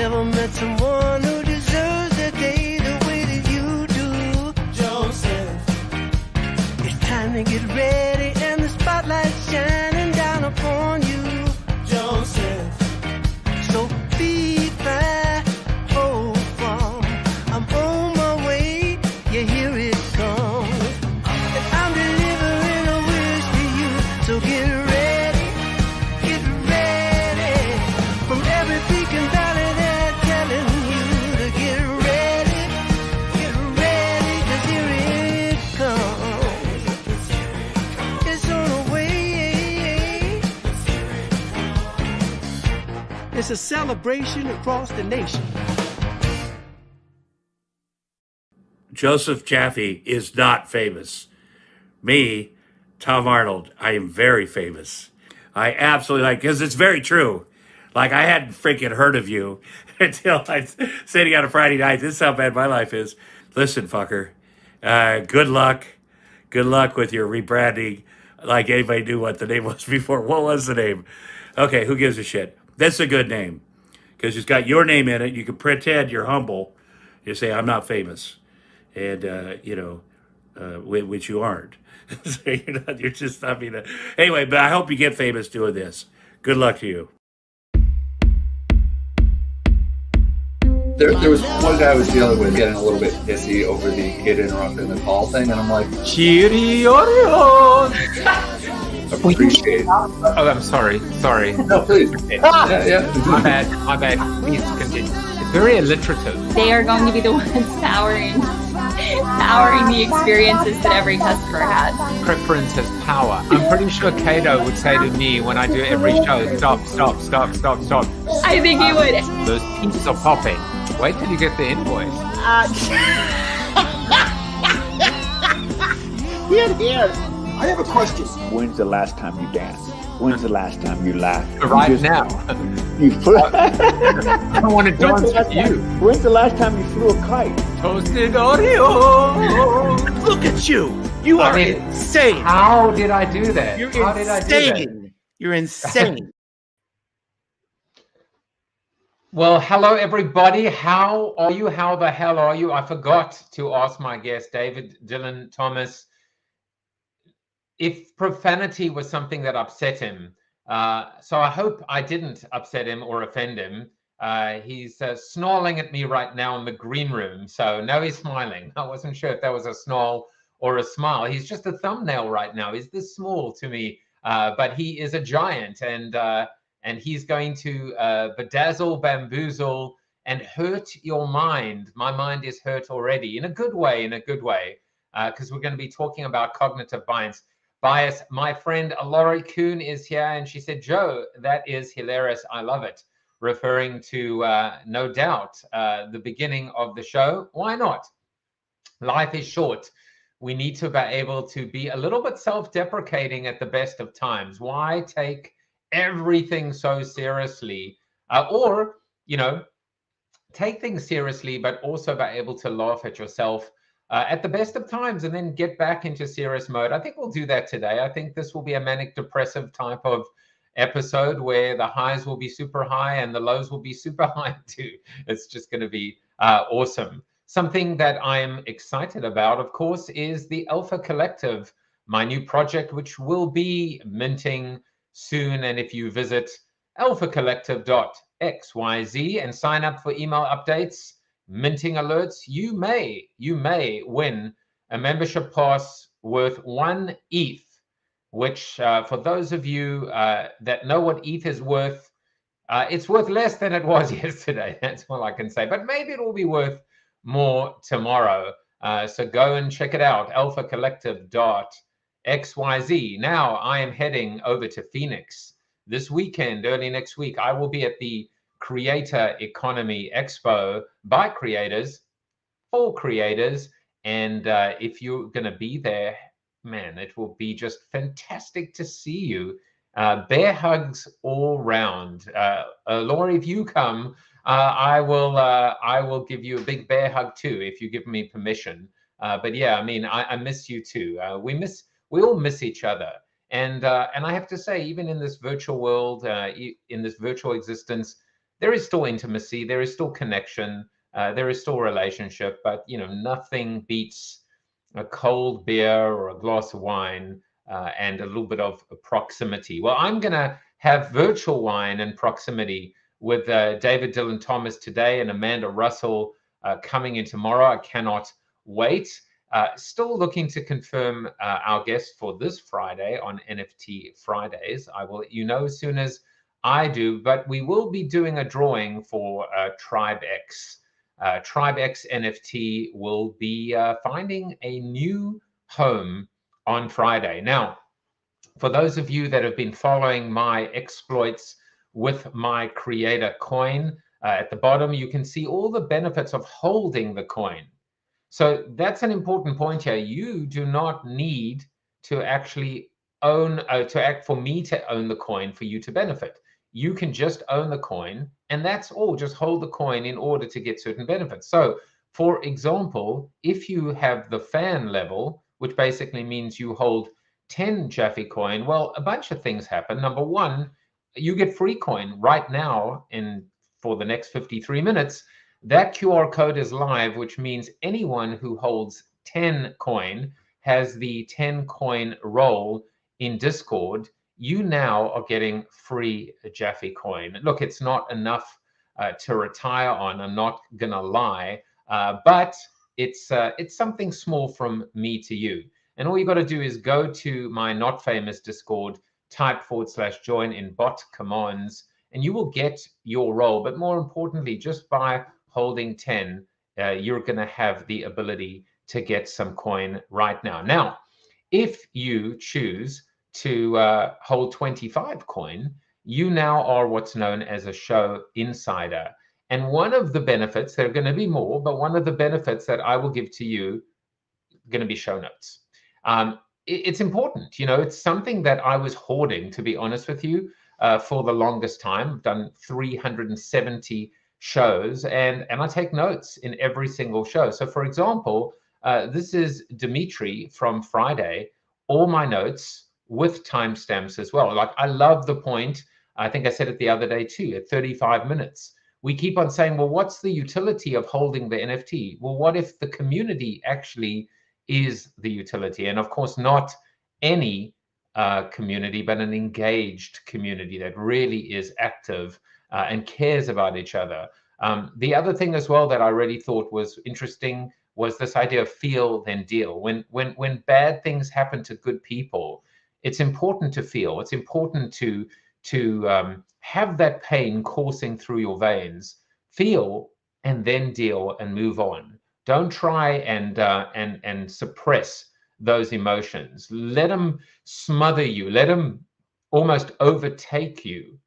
never met someone who deserves the day the way that you do. Joseph, it's time to get ready and the spotlight's shining down upon you. Joseph, so be fast, hold firm. I'm on my way, yeah, here it comes. And I'm delivering a wish to you, so get ready, get ready. From every peak and valley they're telling you to get ready, 'cause here it comes. It's on the way. It's a celebration across the nation. Joseph Jaffe is not famous. Me, Tom Arnold, I am very famous. I absolutely like, because it's very true. Like, I hadn't freaking heard of you until I sitting on a Friday night. This is how bad my life is. Listen, fucker, good luck. Good luck with your rebranding. Like anybody knew what the name was before. What was the name? Okay, who gives a shit? That's a good name because it's got your name in it. You can pretend you're humble. You say, I'm not famous. And, which you aren't. So you're just, I mean, anyway, but I hope you get famous doing this. Good luck to you. There was one guy I was dealing with getting a little bit pissy over the kid interrupting the call thing, and I'm like, Cheerio! appreciate it. Oh, I'm sorry. No, please. Yeah. My bad. Please continue. It's very alliterative. They are going to be the ones powering the experiences that every customer has. Preference has power. I'm pretty sure Cato would say to me when I do every show, stop. I think he would. Those peeps are popping. Wait till you get the invoice. Here. I have a question. When's the last time you danced? When's the last time you laughed? Right now. You flew. I don't want to dance with you. When's the last time you flew a kite? Toasted Oreo. Look at you. You are insane. How did I do that? You're How did I do that? insane. You're insane. Well, hello, everybody. How are you? How the hell are you? I forgot to ask my guest, David Dylan Thomas, if profanity was something that upset him. So I hope I didn't upset him or offend him. He's snarling at me right now in the green room. So now he's smiling. I wasn't sure if that was a snarl or a smile. He's just a thumbnail right now. He's this small to me, but he is a giant, and he's going to bedazzle, bamboozle, and hurt your mind. My mind is hurt already in a good way, because we're going to be talking about cognitive bias. My friend Laurie Kuhn is here, and she said, Joe, that is hilarious. I love it. Referring to, no doubt, the beginning of the show. Why not? Life is short. We need to be able to be a little bit self-deprecating at the best of times. Why take everything so seriously? Or, take things seriously, but also be able to laugh at yourself at the best of times and then get back into serious mode. I think we'll do that today. I think this will be a manic depressive type of episode where the highs will be super high and the lows will be super high too. It's just going to be awesome. Something that I'm excited about, of course, is the Alpha Collective, my new project, which will be minting soon. And if you visit alphacollective.xyz and sign up for email updates, minting alerts, you may win a membership pass worth 1 ETH, which for those of you that know what ETH is worth, it's worth less than it was yesterday. That's all I can say. But maybe it will be worth more tomorrow. So go and check it out, alphacollective.xyz. Now I am heading over to Phoenix this weekend, early next week. I will be at the Creator Economy Expo by creators, for creators. And if you're going to be there, man, it will be just fantastic to see you. Bear hugs all round. Laurie, if you come, I will give you a big bear hug too, if you give me permission. But yeah, I mean, I miss you too. We all miss each other. And I have to say, even in this virtual world, in this virtual existence, there is still intimacy, there is still connection, there is still relationship, but nothing beats a cold beer or a glass of wine and a little bit of proximity. Well, I'm going to have virtual wine and proximity with David Dylan Thomas today and Amanda Russell coming in tomorrow. I cannot wait. Still looking to confirm our guest for this Friday on NFT Fridays. I will let you know as soon as I do, but we will be doing a drawing for Tribe X. Tribe X NFT will be finding a new home on Friday. Now, for those of you that have been following my exploits with my creator coin, at the bottom, you can see all the benefits of holding the coin. So that's an important point here. You do not need to actually own, for me to own the coin for you to benefit. You can just own the coin, and that's all. Just hold the coin in order to get certain benefits. So, for example, if you have the fan level, which basically means you hold 10 Jaffe coin, well, a bunch of things happen. Number one, you get free coin right now for the next 53 minutes. That QR code is live, which means anyone who holds 10 coin has the 10 coin role in Discord. You now are getting free Jaffe coin. Look, it's not enough to retire on, I'm not gonna lie, but it's something small from me to you. And all you gotta do is go to my not famous Discord, type /join in bot commands, and you will get your role. But more importantly, just by holding 10, you're gonna have the ability to get some coin right now. Now, if you choose to hold 25 coin, you now are what's known as a show insider. And one of the benefits, there are going to be more, but one of the benefits that I will give to you going to be show notes. It's important, it's something that I was hoarding, to be honest with you, for the longest time. I've done 370 shows, and I take notes in every single show. So for example, this is Dimitri from Friday, all my notes with timestamps as well. Like, I love the point, I think I said it the other day too, at 35 minutes. We keep on saying, well, what's the utility of holding the NFT? Well, what if the community actually is the utility? And of course, not any community, but an engaged community that really is active and cares about each other. The other thing as well that I really thought was interesting was this idea of feel then deal. When bad things happen to good people, it's important to feel. It's important to have that pain coursing through your veins. Feel and then deal and move on. Don't try and suppress those emotions. Let them smother you. Let them almost overtake you.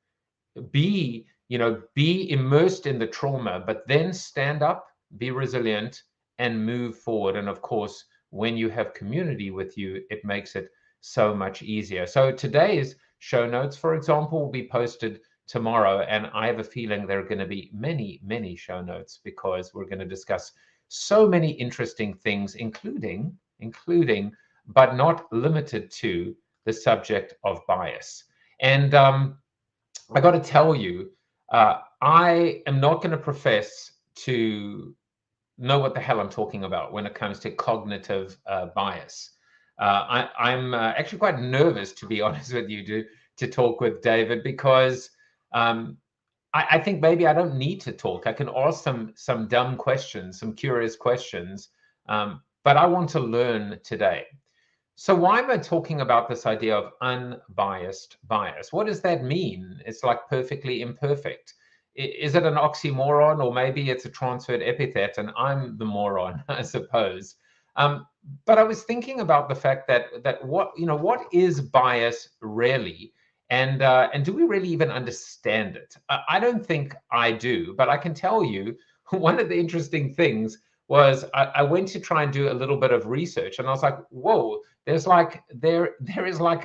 Be immersed in the trauma, but then stand up, be resilient, and move forward. And of course, when you have community with you, it makes it so much easier. So today's show notes, for example, will be posted tomorrow, and I have a feeling there are going to be many, many show notes because we're going to discuss so many interesting things, including, but not limited to, the subject of bias. And I got to tell you, I am not going to profess to know what the hell I'm talking about when it comes to cognitive bias. I'm actually quite nervous, to be honest with you, to talk with David, because I think maybe I don't need to talk. I can ask some dumb questions, some curious questions, but I want to learn today. So why am I talking about this idea of unbiased bias? What does that mean? It's like perfectly imperfect. Is it an oxymoron, or maybe it's a transferred epithet and I'm the moron, I suppose. But I was thinking about the fact that what is bias really, and do we really even understand it? I don't think I do, but I can tell you one of the interesting things was I went to try and do a little bit of research, and I was like, whoa, there is like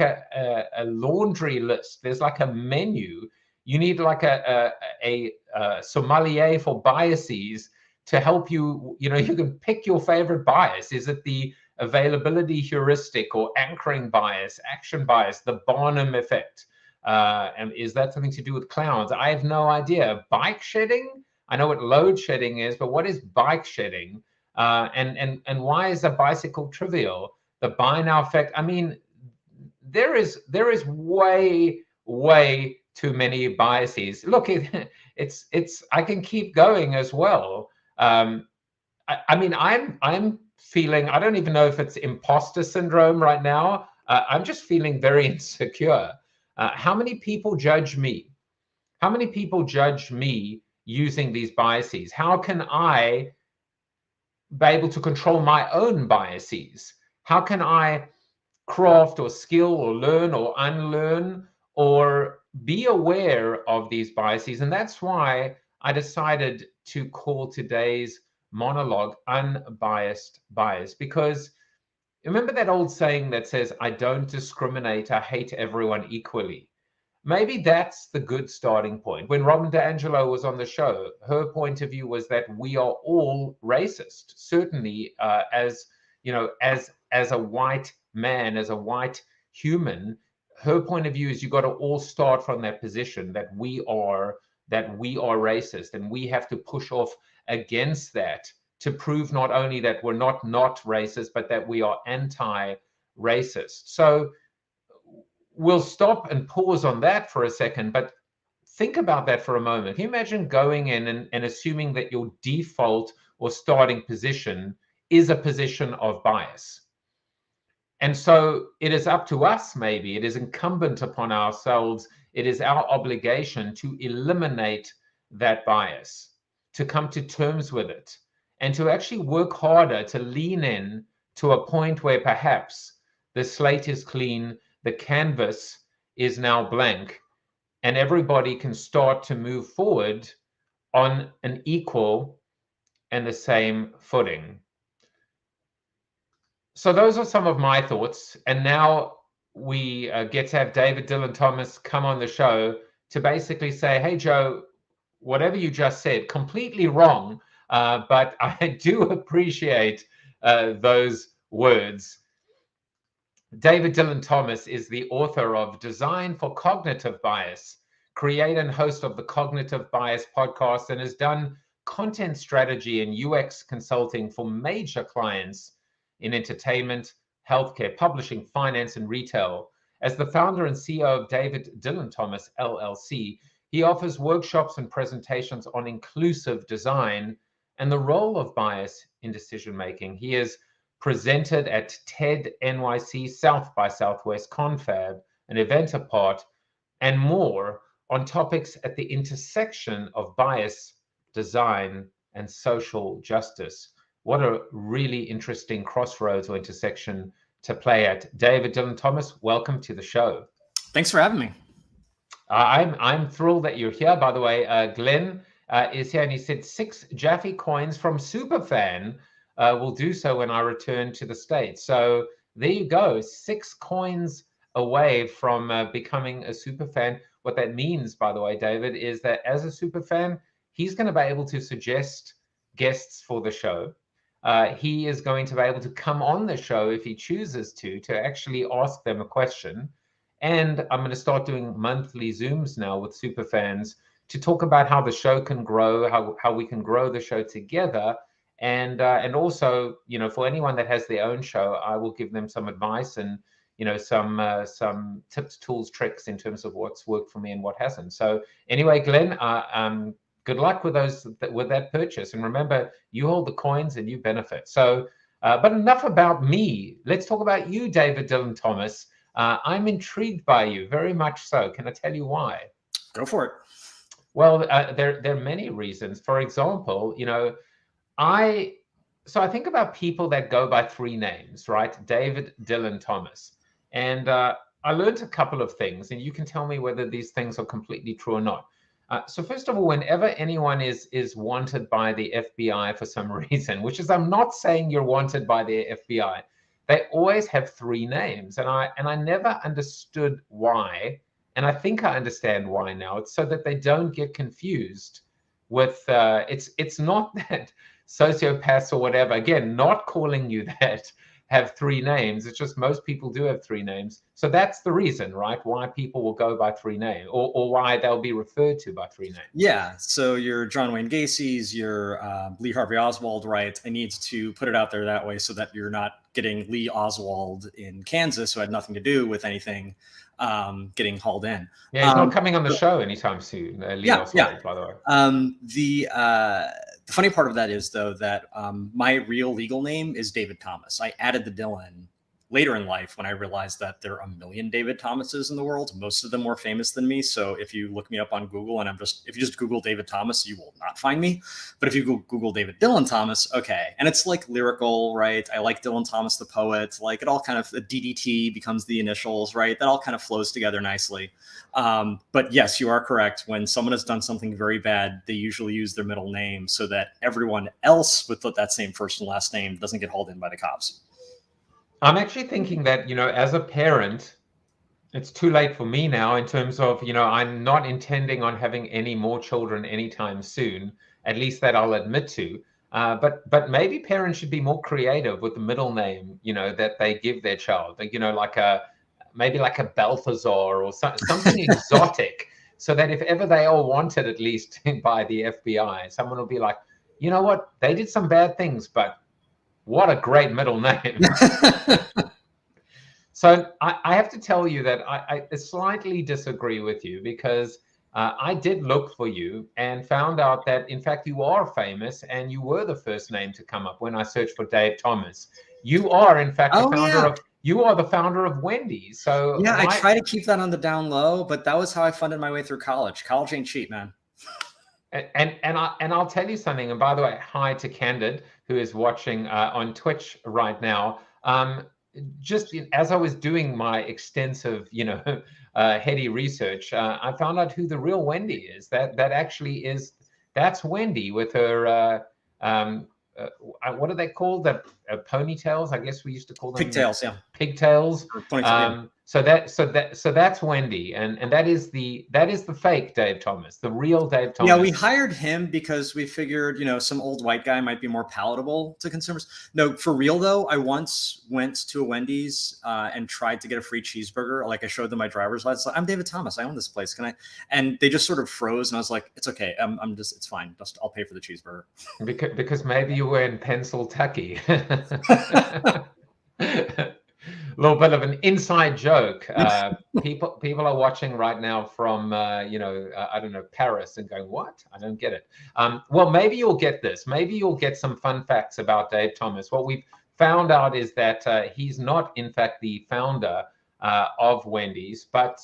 a laundry list. There's like a menu. You need like a sommelier for biases to help you. You can pick your favorite bias. Is it the availability heuristic or anchoring bias, action bias, the Barnum effect? And is that something to do with clouds? I have no idea. Bike shedding? I know what load shedding is, but what is bike shedding? And why is a bicycle trivial? The buy now effect. I mean, there is way too many biases. Look, it's I can keep going as well. I mean, I'm feeling, I don't even know if it's imposter syndrome right now. I'm just feeling very insecure. How many people judge me? How many people judge me using these biases? How can I be able to control my own biases? How can I craft or skill or learn or unlearn or be aware of these biases? And that's why I decided to call today's monologue Unbiased Bias, because remember that old saying that says, I don't discriminate, I hate everyone equally. Maybe that's the good starting point. When Robin DiAngelo was on the show, her point of view was that we are all racist. Certainly, as you know, as a white man, as a white human, her point of view is you got to all start from that position that we are racist, and we have to push off against that to prove not only that we're not racist, but that we are anti-racist. So we'll stop and pause on that for a second, but think about that for a moment. Can you imagine going in and assuming that your default or starting position is a position of bias? And so it is up to us, maybe, it is incumbent upon ourselves, it is our obligation to eliminate that bias, to come to terms with it, and to actually work harder to lean in to a point where perhaps the slate is clean, the canvas is now blank, and everybody can start to move forward on an equal and the same footing. So those are some of my thoughts. And now we get to have David Dylan Thomas come on the show to basically say, hey, Joe, whatever you just said, completely wrong, but I do appreciate those words. David Dylan Thomas is the author of Design for Cognitive Bias, creator and host of the Cognitive Bias podcast, and has done content strategy and UX consulting for major clients in entertainment, healthcare, publishing, finance, and retail. As the founder and CEO of David Dylan Thomas, LLC, he offers workshops and presentations on inclusive design and the role of bias in decision-making. He is presented at TED NYC, South by Southwest, Confab, an event apart, and more on topics at the intersection of bias, design, and social justice. What a really interesting crossroads or intersection to play at. David Dylan Thomas, welcome to the show. Thanks for having me. I'm thrilled that you're here. By the way, Glenn is here, and he said 6 Jaffe coins from Superfan will do so when I return to the States. So there you go, 6 coins away from becoming a Superfan. What that means, by the way, David, is that as a Superfan, he's going to be able to suggest guests for the show. He is going to be able to come on the show if he chooses to actually ask them a question. And I'm going to start doing monthly Zooms now with Superfans to talk about how the show can grow, how we can grow the show together. And also, you know, for anyone that has their own show, I will give them some advice and, you know, some tips, tools, tricks in terms of what's worked for me and what hasn't. So anyway, Glenn, good luck with that purchase. And remember, you hold the coins and you benefit. So, but enough about me. Let's talk about you, David Dylan Thomas. I'm intrigued by you, very much so. Can I tell you why? Go for it. Well, there are many reasons. For example, you know, I think about people that go by 3 names, right? David Dylan Thomas. And I learned a couple of things, and you can tell me whether these things are completely true or not. So first of all, whenever anyone is wanted by the FBI for some reason, which is, I'm not saying you're wanted by the FBI, they always have 3 names. And I never understood why. And I think I understand why now. It's so that they don't get confused with, it's not that sociopaths or whatever, again, not calling you that, have 3 names. It's just most people do have 3 names. So that's the reason, right? Why people will go by three names, or why they'll be referred to by three names. Yeah. So your John Wayne Gacy's, your Lee Harvey Oswald, right? I need to put it out there that way so that you're not getting Lee Oswald in Kansas, who had nothing to do with anything, getting hauled in. Yeah, he's not coming on the show anytime soon. Lee Oswald, by the way. The funny part of that is, though, that my real legal name is David Thomas. I added the Dylan later in life when I realized that there are a million David Thomases in the world, most of them more famous than me. So if you look me up on Google and if you just Google David Thomas, you will not find me. But if you Google David Dylan Thomas, okay. And it's like lyrical, right? I like Dylan Thomas, the poet, like it all kind of, the DDT becomes the initials, right? That all kind of flows together nicely. But yes, you are correct. When someone has done something very bad, they usually use their middle name so that everyone else with that same first and last name doesn't get hauled in by the cops. I'm actually thinking that, as a parent, it's too late for me now in terms of, I'm not intending on having any more children anytime soon, at least that I'll admit to. But maybe parents should be more creative with the middle name, that they give their child, maybe like a Balthazar or something exotic, so that if ever they are wanted, at least by the FBI, someone will be like, you know what, they did some bad things, but what a great middle name. So I have to tell you that I slightly disagree with you, because I did look for you and found out that, in fact, you are famous and you were the first name to come up when I searched for Dave Thomas. You are, in fact, you are the founder of Wendy. So yeah, I try to keep that on the down low, but that was how I funded my way through college. College ain't cheap, man. And I'll tell you something. And by the way, hi to Candid, who is watching on Twitch right now. Just as I was doing my extensive, heady research, I found out who the real Wendy is. That's Wendy with her. What are they called? The ponytails, I guess we used to call them. Pigtails, yeah. Pigtails. So that's Wendy, and that is the fake Dave Thomas, the real Dave Thomas. Yeah, we hired him because we figured, some old white guy might be more palatable to consumers. No, for real though, I once went to a Wendy's and tried to get a free cheeseburger. Like I showed them my driver's license. Like, I'm David Thomas. I own this place. Can I? And they just sort of froze, and I was like, it's okay. It's fine. I'll pay for the cheeseburger. Because maybe you were in Pennsylvania. A little bit of an inside joke. People are watching right now from I don't know, Paris, and going, what? I don't get it. Well, maybe you'll get this. Maybe you'll get some fun facts about Dave Thomas. What we've found out is that he's not, in fact, the founder of Wendy's, but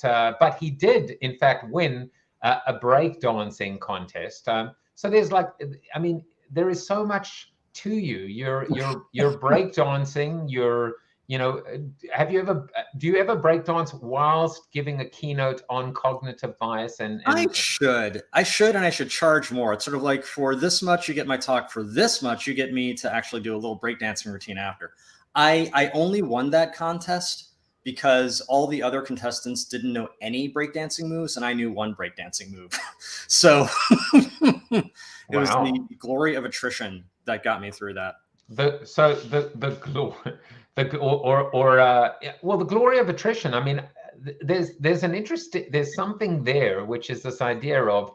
he did, in fact, win a breakdancing contest. So there's there is so much to you. You're breakdancing. Do you ever breakdance whilst giving a keynote on cognitive bias? And I should, and I should charge more. It's sort of like, for this much, you get my talk. For this much, you get me to actually do a little breakdancing routine after. I only won that contest because all the other contestants didn't know any breakdancing moves, and I knew one breakdancing move. So it was the glory of attrition that got me through that. The glory of attrition. I mean, there's something there, which is this idea of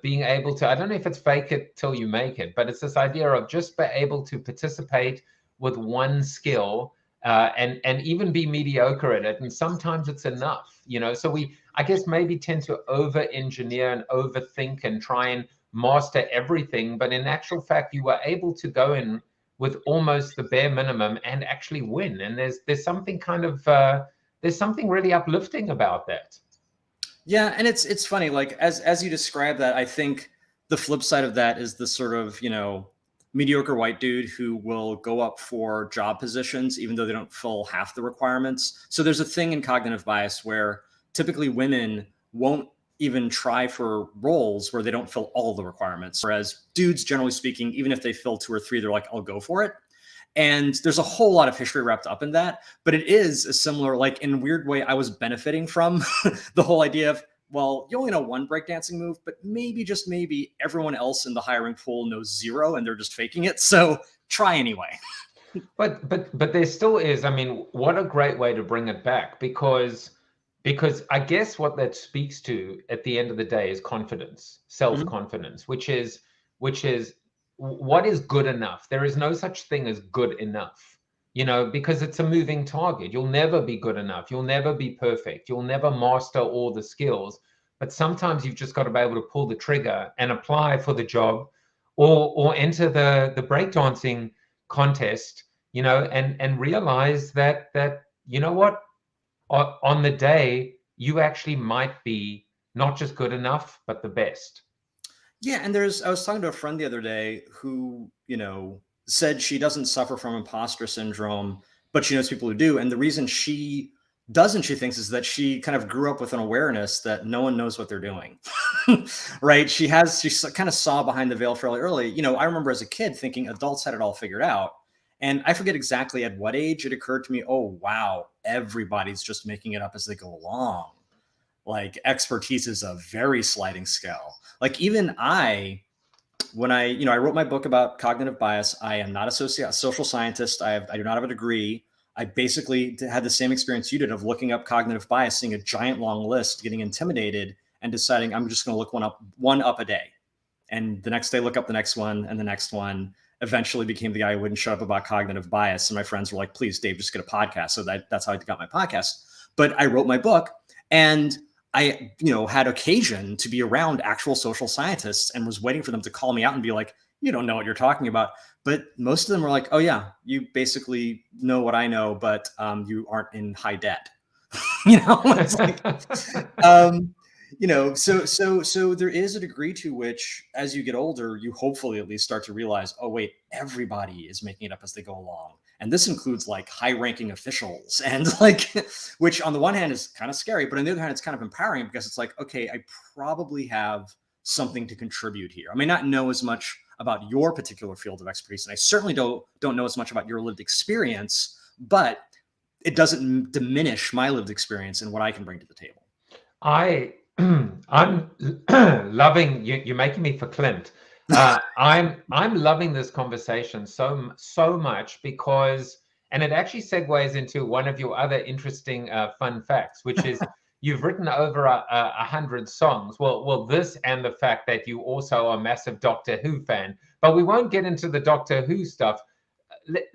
being able to, I don't know if it's fake it till you make it, but it's this idea of just be able to participate with one skill and even be mediocre at it. And sometimes it's enough, so I guess maybe tend to over engineer and overthink and try and master everything. But in actual fact, you were able to go in with almost the bare minimum and actually win. And there's something kind of, there's something really uplifting about that. Yeah. And it's funny, like as you describe that, I think the flip side of that is the sort of, mediocre white dude who will go up for job positions, even though they don't fill half the requirements. So there's a thing in cognitive bias where typically women won't even try for roles where they don't fill all the requirements. Whereas dudes, generally speaking, even if they fill 2 or 3, they're like, I'll go for it. And there's a whole lot of history wrapped up in that. But it is a similar, like in a weird way, I was benefiting from the whole idea of, well, you only know one breakdancing move, but maybe, just maybe, everyone else in the hiring pool knows 0 and they're just faking it. So try anyway. But there still is. I mean, what a great way to bring it back, because I guess what that speaks to at the end of the day is confidence, self-confidence, which is what is good enough. There is no such thing as good enough, because it's a moving target. You'll never be good enough. You'll never be perfect. You'll never master all the skills. But sometimes you've just got to be able to pull the trigger and apply for the job, or enter the breakdancing contest, and realize that you know what, on the day you actually might be not just good enough, but the best. Yeah, and I was talking to a friend the other day who, said she doesn't suffer from imposter syndrome, but she knows people who do. And the reason she doesn't, she thinks, is that she kind of grew up with an awareness that no one knows what they're doing. Right? She kind of saw behind the veil fairly early. I remember as a kid thinking adults had it all figured out. And I forget exactly at what age it occurred to me, oh, wow, everybody's just making it up as they go along. Like, expertise is a very sliding scale. Like, even when I wrote my book about cognitive bias, I am not a social scientist. I do not have a degree. I basically had the same experience you did of looking up cognitive bias, seeing a giant long list, getting intimidated, and deciding I'm just going to look one up a day. And the next day, look up the next one and the next one. Eventually became the guy who wouldn't shut up about cognitive bias. And my friends were like, please, Dave, just get a podcast. So that's how I got my podcast. But I wrote my book, and I, had occasion to be around actual social scientists and was waiting for them to call me out and be like, you don't know what you're talking about. But most of them were like, oh yeah, you basically know what I know, but you aren't in high debt. It's like, so there is a degree to which, as you get older, you hopefully at least start to realize, oh wait, everybody is making it up as they go along. And this includes like high-ranking officials, and which on the one hand is kind of scary, but on the other hand, it's kind of empowering, because it's like, okay, I probably have something to contribute here. I may not know as much about your particular field of expertise, and I certainly don't know as much about your lived experience, but it doesn't diminish my lived experience and what I can bring to the table. I'm loving you. You're making me verklempt. I'm loving this conversation so much, because, and it actually segues into one of your other interesting fun facts, which is you've written over 100 songs. Well, this and the fact that you also are a massive Doctor Who fan, but we won't get into the Doctor Who stuff.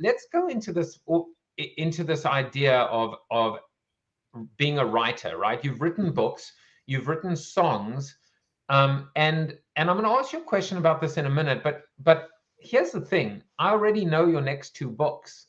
Let's go into this idea of being a writer, right? You've written books, you've written songs, and I'm going to ask you a question about this in a minute, but here's the thing. I already know your next two books.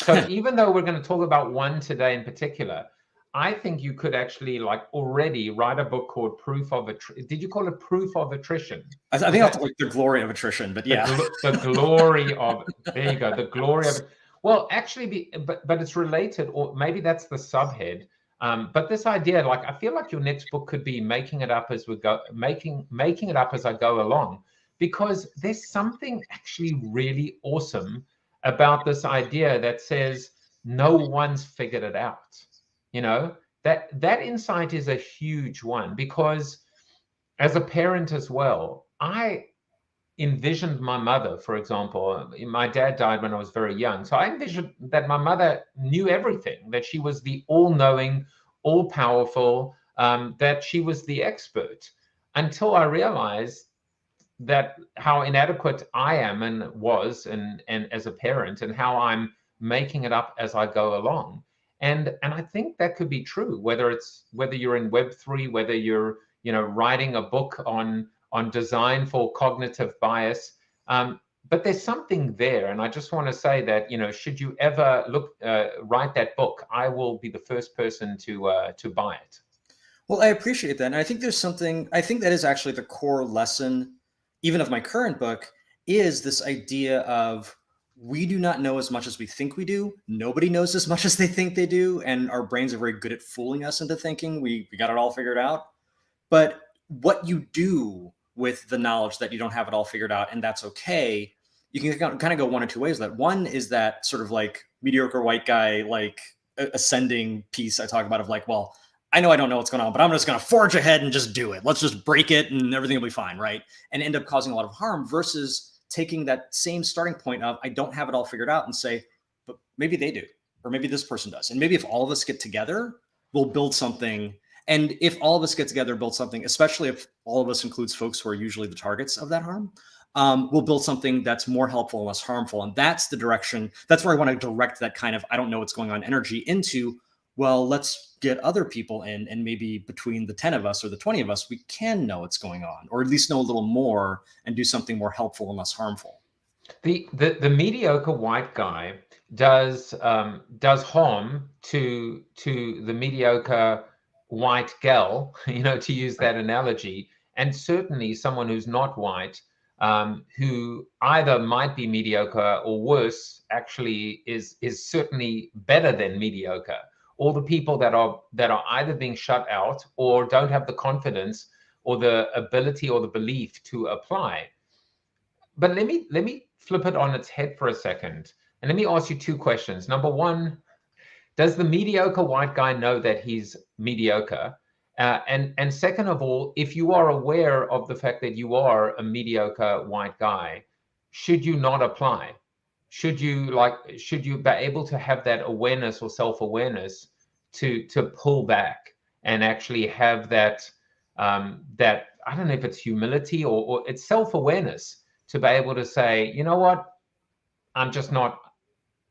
So even though we're going to talk about one today in particular, I think you could actually already write a book called Proof of Attrition. Did you call it Proof of Attrition? I think I'll like The Glory of Attrition, but yeah. The glory of, there you go, the glory of, well, actually, but it's related, or maybe that's the subhead. But this idea, I feel like your next book could be making it up as we go, making it up as I go along, because there's something actually really awesome about this idea that says no one's figured it out. That insight is a huge one, because as a parent as well, I envisioned my mother, for example. My dad died when I was very young. So I envisioned that my mother knew everything, that she was the all-knowing, all-powerful, that she was the expert, until I realized that how inadequate I am and was and as a parent, and how I'm making it up as I go along. And I think that could be true, whether you're in Web3, whether you're writing a book on design for cognitive bias. But there's something there, and I just want to say that should you ever write that book, I will be the first person to buy it. Well, I appreciate that, and I think there's something. I think that is actually the core lesson, even of my current book, is this idea of we do not know as much as we think we do. Nobody knows as much as they think they do, and our brains are very good at fooling us into thinking we got it all figured out. But what you do with the knowledge that you don't have it all figured out, and that's okay, you can kind of go one or two ways. That one is that sort of mediocre white guy, ascending piece I talk about of well, I know I don't know what's going on, but I'm just going to forge ahead and just do it. Let's just break it and everything will be fine, right? And end up causing a lot of harm, versus taking that same starting point of I don't have it all figured out and say, but maybe they do, or maybe this person does. And maybe if all of us get together, we'll build something. And if all of us get together and build something, especially if all of us includes folks who are usually the targets of that harm, we'll build something that's more helpful and less harmful. And that's the direction, that's where I want to direct that kind of, I don't know what's going on energy into, well, let's get other people in, and maybe between the 10 of us or the 20 of us, we can know what's going on, or at least know a little more and do something more helpful and less harmful. The mediocre white guy does harm to the mediocre white gal, to use that analogy, and certainly someone who's not white, who either might be mediocre or worse, actually is certainly better than mediocre. All the people that are either being shut out or don't have the confidence or the ability or the belief to apply. But let me flip it on its head for a second, and let me ask you two questions. Number one, does the mediocre white guy know that he's mediocre? And second of all, if you are aware of the fact that you are a mediocre white guy, should you not apply? Should you be able to have that awareness or self-awareness to pull back and actually have that that, I don't know if it's humility or it's self-awareness, to be able to say, you know what, I'm just not,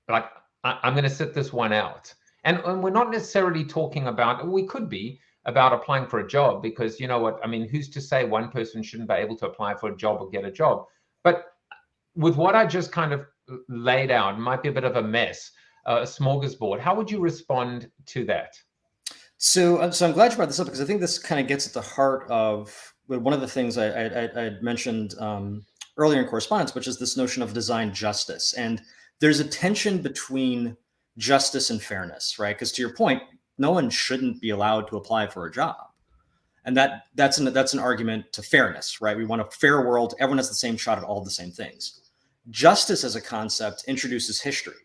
like, I'm going to sit this one out. And we're not necessarily talking about, we could be about applying for a job, because you know what, I mean, who's to say one person shouldn't be able to apply for a job or get a job? But with what I just kind of laid out, it might be a bit of a mess, a smorgasbord. How would you respond to that? So I'm glad you brought this up, because I think this kind of gets at the heart of one of the things I mentioned earlier in correspondence, which is this notion of design justice. And there's a tension between justice and fairness, right? Because to your point, no one shouldn't be allowed to apply for a job. And that's an argument to fairness, right? We want a fair world. Everyone has the same shot at all the same things. Justice as a concept introduces history.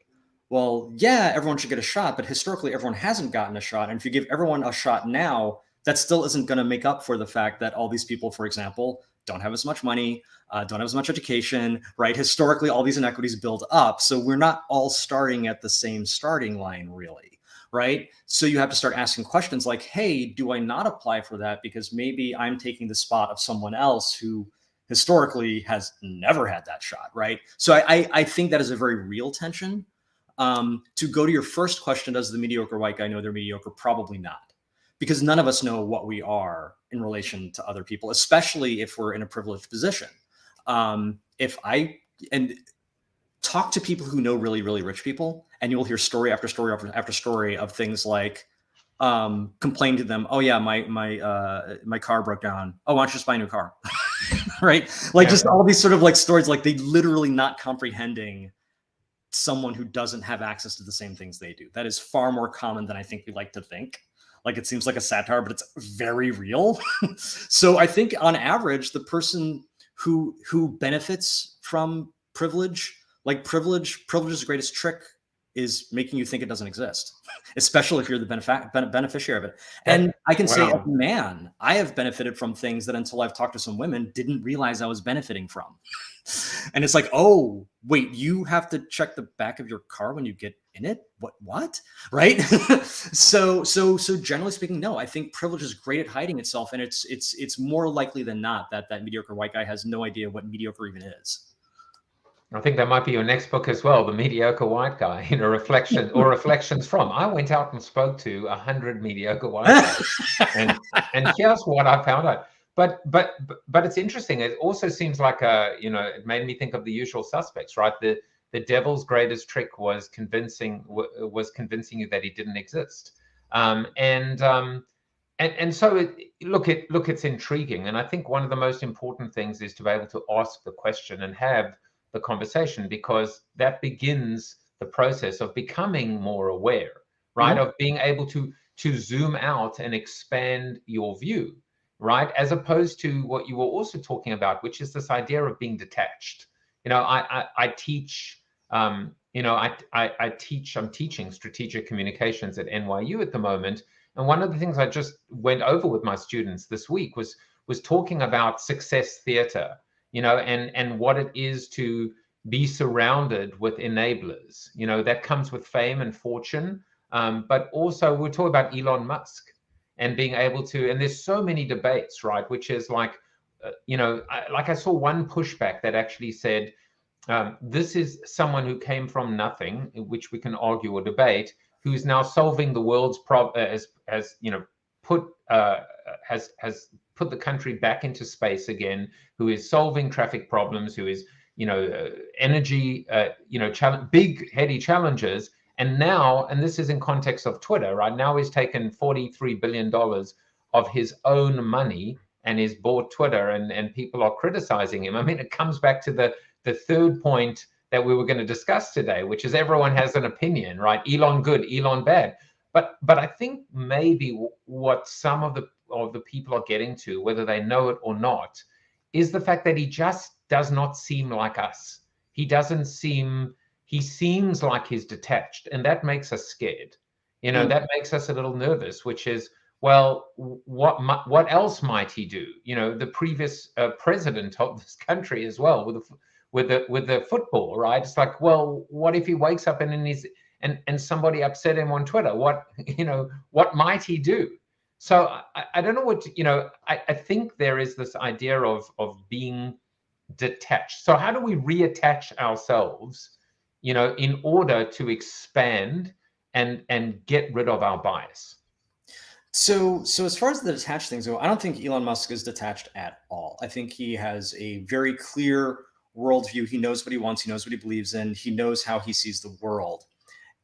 Well, yeah, everyone should get a shot, but historically everyone hasn't gotten a shot. And if you give everyone a shot now, that still isn't going to make up for the fact that all these people, for example, don't have as much money, don't have as much education, right? Historically, all these inequities build up. So we're not all starting at the same starting line, really, right? So you have to start asking questions like, hey, do I not apply for that because maybe I'm taking the spot of someone else who historically has never had that shot, right? So I think that is a very real tension. To go to your first question, does the mediocre white guy know they're mediocre? Probably not, because none of us know what we are in relation to other people, especially if we're in a privileged position. If I talk to people who know really, really rich people, and you will hear story after story after story of things like complain to them, oh yeah, my car broke down. Oh, why don't you just buy a new car? Right? Like, just all these sort of like stories, like they literally not comprehending someone who doesn't have access to the same things they do. That is far more common than I think we like to think. Like, it seems like a satire, but it's very real. So I think on average, the person who benefits from privilege, like privilege's greatest trick is making you think it doesn't exist, especially if you're the beneficiary of it. And I can say, as a man, I have benefited from things that until I've talked to some women, didn't realize I was benefiting from. And it's like, oh, wait, you have to check the back of your car when you get in it? What? Right? So generally speaking, no, I think privilege is great at hiding itself. And it's more likely than not that mediocre white guy has no idea what mediocre even is. I think that might be your next book as well, The Mediocre White Guy, reflections from. I went out and spoke to 100 mediocre white guys, and here's what I found out. But it's interesting. It also seems like it made me think of The Usual Suspects, right? The devil's greatest trick was convincing you that he didn't exist. And so it's intriguing. And I think one of the most important things is to be able to ask the question and have the conversation, because that begins the process of becoming more aware, right? Mm-hmm. Of being able to zoom out and expand your view, right? As opposed to what you were also talking about, which is this idea of being detached. I teach, I'm teaching strategic communications at NYU at the moment. And one of the things I just went over with my students this week was talking about success theater, and what it is to be surrounded with enablers. You know, that comes with fame and fortune. But also we're talking about Elon Musk and being able to, and there's so many debates, right? Which is like, you know, I saw one pushback that actually said, this is someone who came from nothing, which we can argue or debate, who's now solving the world's has you know, has put the country back into space again, who is solving traffic problems, who is, you know, energy, you know, big heady challenges. And now, and this is in context of Twitter, right? Now he's taken $43 billion of his own money and he's bought Twitter, and people are criticizing him. I mean, it comes back to the third point that we were going to discuss today, which is everyone has an opinion, right? Elon good, Elon bad. But I think maybe what some of the people are getting to, whether they know it or not, is the fact that he just does not seem like us. He seems like he's detached, and that makes us scared. You know, that makes us a little nervous, which is, well, what else might he do? You know, the previous president of this country as well, with the football, right? It's like, well, what if he wakes up and somebody upset him on Twitter? What, you know, what might he do? So I don't know what, you know, I think there is this idea of being detached. So how do we reattach ourselves, you know, in order to expand and get rid of our bias? So as far as the detached things go, I don't think Elon Musk is detached at all. I think he has a very clear worldview. He knows what he wants. He knows what he believes in. He knows how he sees the world.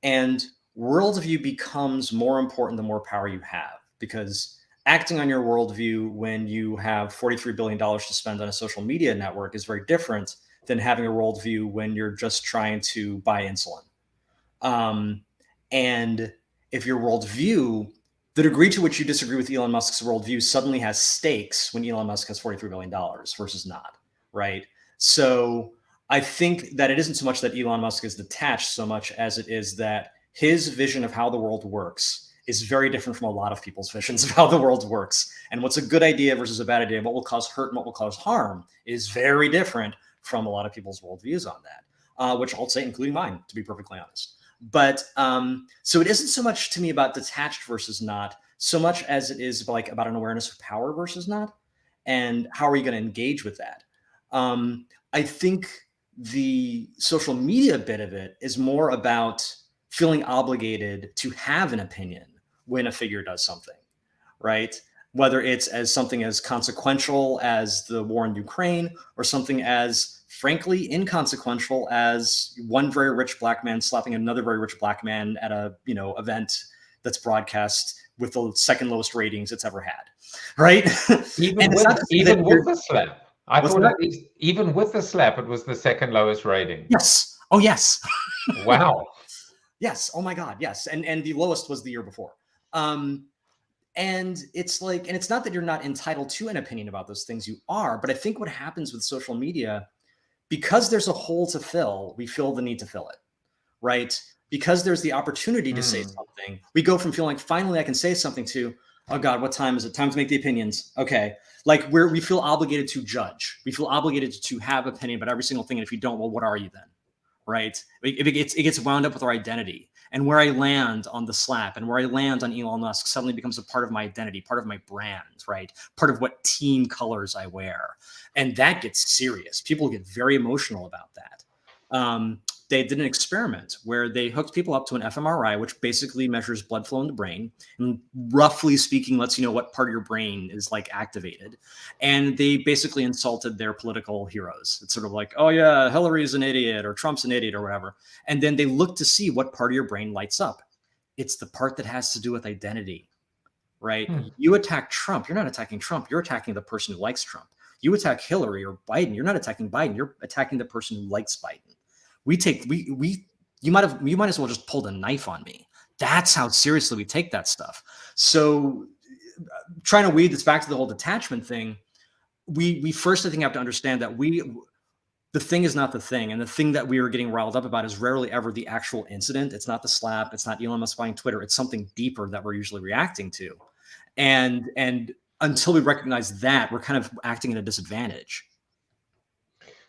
And worldview becomes more important the more power you have, because acting on your worldview when you have $43 billion to spend on a social media network is very different than having a worldview when you're just trying to buy insulin. And if your worldview, the degree to which you disagree with Elon Musk's worldview suddenly has stakes when Elon Musk has $43 billion versus not, right? So I think that it isn't so much that Elon Musk is detached so much as it is that his vision of how the world works is very different from a lot of people's visions of how the world works. And what's a good idea versus a bad idea, what will cause hurt and what will cause harm, is very different from a lot of people's worldviews on that, which I'll say, including mine, to be perfectly honest. But so it isn't so much to me about detached versus not, so much as it is like about an awareness of power versus not, and how are you going to engage with that? I think the social media bit of it is more about feeling obligated to have an opinion when a figure does something, right? Whether it's as something as consequential as the war in Ukraine, or something as frankly inconsequential as one very rich black man slapping another very rich black man at a, you know, event that's broadcast with the second lowest ratings it's ever had, right? Even with the slap. I thought at least even with the slap, it was the second lowest rating. Yes. Oh, yes. Wow. Yes. Oh my God. Yes. And the lowest was the year before. And it's like, and it's not that you're not entitled to an opinion about those things, you are, but I think what happens with social media, because there's a hole to fill, we feel the need to fill it, right? Because there's the opportunity to say something, we go from feeling like, finally I can say something, to, oh God, what time is it? Time to make the opinions. Okay. Like we feel obligated to judge. We feel obligated to have opinion about every single thing. And if you don't, well, what are you then? Right? It gets wound up with our identity, and where I land on the slap and where I land on Elon Musk suddenly becomes a part of my identity, part of my brand, right? Part of what team colors I wear. And that gets serious. People get very emotional about that. They did an experiment where they hooked people up to an fMRI, which basically measures blood flow in the brain, and roughly speaking, lets you know what part of your brain is like activated. And they basically insulted their political heroes. It's sort of like, oh yeah, Hillary's an idiot, or Trump's an idiot, or whatever. And then they look to see what part of your brain lights up. It's the part that has to do with identity, right? You attack Trump, you're not attacking Trump, you're attacking the person who likes Trump. You attack Hillary or Biden, you're not attacking Biden, you're attacking the person who likes Biden. You might as well just pulled a knife on me. That's how seriously we take that stuff. So trying to weed this back to the whole detachment thing, we first, I think, have to understand that the thing is not the thing. And the thing that we are getting riled up about is rarely ever the actual incident. It's not the slap. It's not Elon Musk buying Twitter. It's something deeper that we're usually reacting to. And until we recognize that, we're kind of acting at a disadvantage.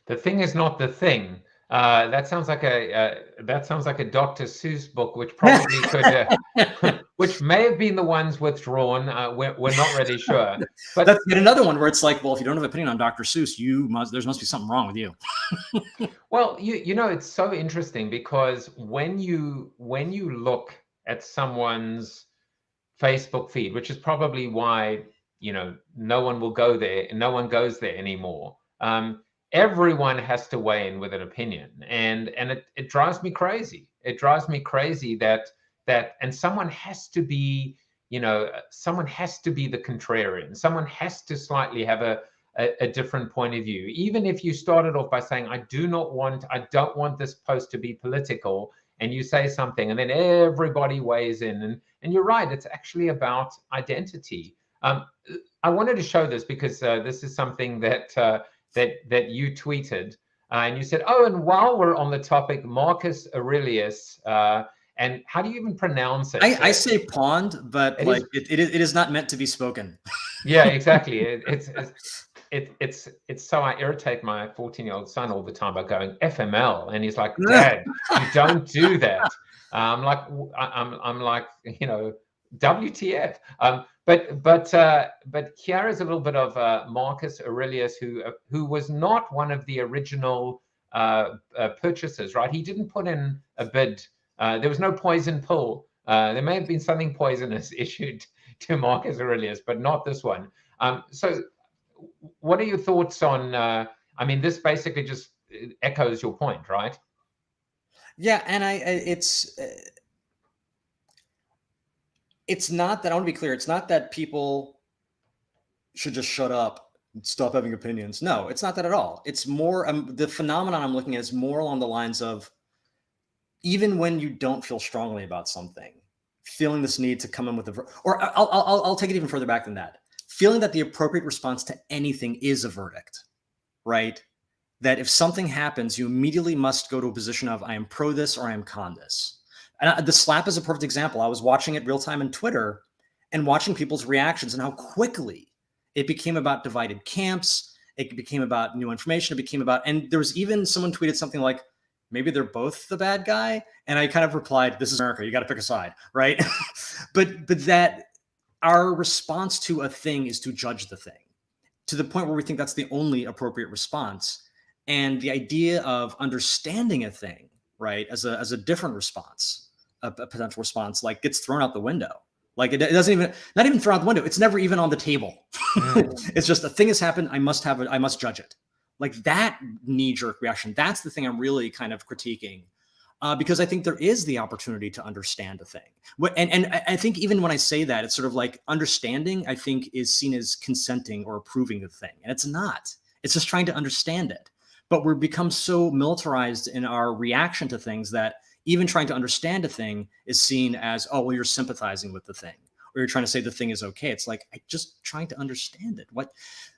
The thing is not the thing. That sounds like a Dr. Seuss book, which probably could, which may have been the ones withdrawn. We're not really sure. But that's yet another one where it's like, well, if you don't have an opinion on Dr. Seuss, there must be something wrong with you. well, you know, it's so interesting because when you look at someone's Facebook feed, which is probably why, you know, no one will go there and no one goes there anymore. Everyone has to weigh in with an opinion, and it drives me crazy. It drives me crazy that and someone has to be, you know, someone has to be the contrarian. Someone has to slightly have a different point of view. Even if you started off by saying, I don't want this post to be political, and you say something and then everybody weighs in, and you're right, it's actually about identity. I wanted to show this because this is something that that you tweeted, and you said, oh, and while we're on the topic, Marcus Aurelius, and how do you even pronounce it? I say pond, but like it is not meant to be spoken. Yeah, exactly. It's so I irritate my 14-year-old son all the time by going FML, and he's like, Dad, you don't do that. I'm like, you know, WTF. But here is a little bit of Marcus Aurelius, who was not one of the original purchasers, right? He didn't put in a bid. There was no poison pill. There may have been something poisonous issued to Marcus Aurelius, but not this one. So what are your thoughts on, I mean, this basically just echoes your point, right? Yeah, and it's not that, I want to be clear, it's not that people should just shut up and stop having opinions. No, it's not that at all. It's more, the phenomenon I'm looking at is more along the lines of, even when you don't feel strongly about something, feeling this need to come in with or I'll take it even further back than that. Feeling that the appropriate response to anything is a verdict, right? That if something happens, you immediately must go to a position of, I am pro this or I am con this. And the slap is a perfect example. I was watching it real time on Twitter and watching people's reactions and how quickly it became about divided camps. It became about new information. It became about, and there was even someone tweeted something like, maybe they're both the bad guy. And I kind of replied, this is America. You got to pick a side, right? but that our response to a thing is to judge the thing to the point where we think that's the only appropriate response. And the idea of understanding a thing, right, as a different response, a potential response, like, gets thrown out the window. Like, it doesn't even, not even thrown out the window. It's never even on the table. It's just a thing has happened. I must judge it. Like, that knee-jerk reaction, that's the thing I'm really kind of critiquing, because I think there is the opportunity to understand a thing. And I think even when I say that, it's sort of like understanding, I think, is seen as consenting or approving the thing. And it's not. It's just trying to understand it. But we've become so militarized in our reaction to things that even trying to understand a thing is seen as, oh, well, you're sympathizing with the thing, or you're trying to say the thing is okay. It's like, I'm just trying to understand it.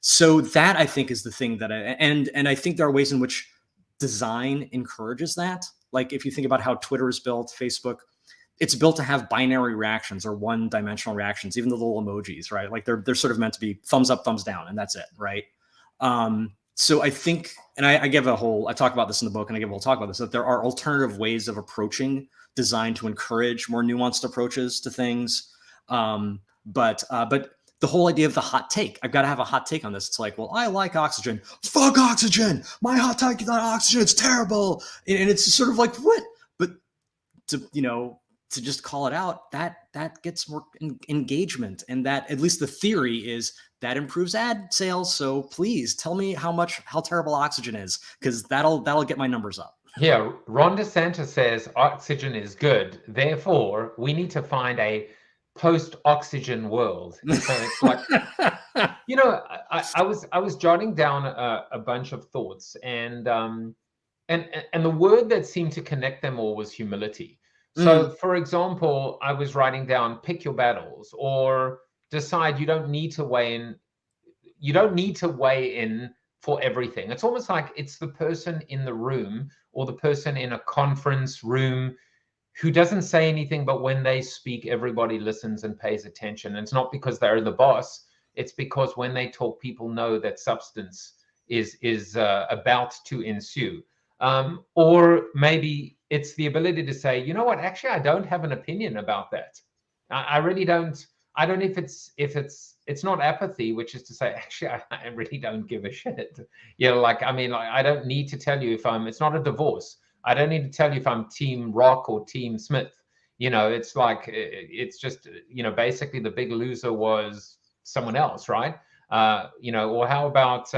So that, I think, is the thing that and I think there are ways in which design encourages that. Like, if you think about how Twitter is built, Facebook, it's built to have binary reactions or one-dimensional reactions, even the little emojis, right? Like, they're sort of meant to be thumbs up, thumbs down, and that's it, right? So I think, and I talk about this in the book, and I give a whole talk about this, that there are alternative ways of approaching design to encourage more nuanced approaches to things. But the whole idea of the hot take, I've got to have a hot take on this. It's like, well, I like oxygen. Fuck oxygen. My hot take is on oxygen. It's terrible. And it's just sort of like, what? But to just call it out, that gets more engagement, and that, at least the theory is, that improves ad sales. So please tell me how terrible oxygen is, because that'll get my numbers up. Yeah, Ron DeSantis says oxygen is good. Therefore, we need to find a post-oxygen world. So it's like, I was jotting down a bunch of thoughts, and the word that seemed to connect them all was humility. So, for example, I was writing down, pick your battles, or decide you don't need to weigh in. You don't need to weigh in for everything. It's almost like it's the person in the room, or the person in a conference room, who doesn't say anything, but when they speak, everybody listens and pays attention. And it's not because they're the boss. It's because when they talk, people know that substance is about to ensue. Or maybe it's the ability to say, you know what, actually, I don't have an opinion about that. I really don't. I don't know if it's not apathy, which is to say, actually, I really don't give a shit. Like, I mean, like, I don't need to tell you if it's not a divorce. I don't need to tell you if I'm team Rock or team Smith. It's like, it's just, basically the big loser was someone else, right? Or how about,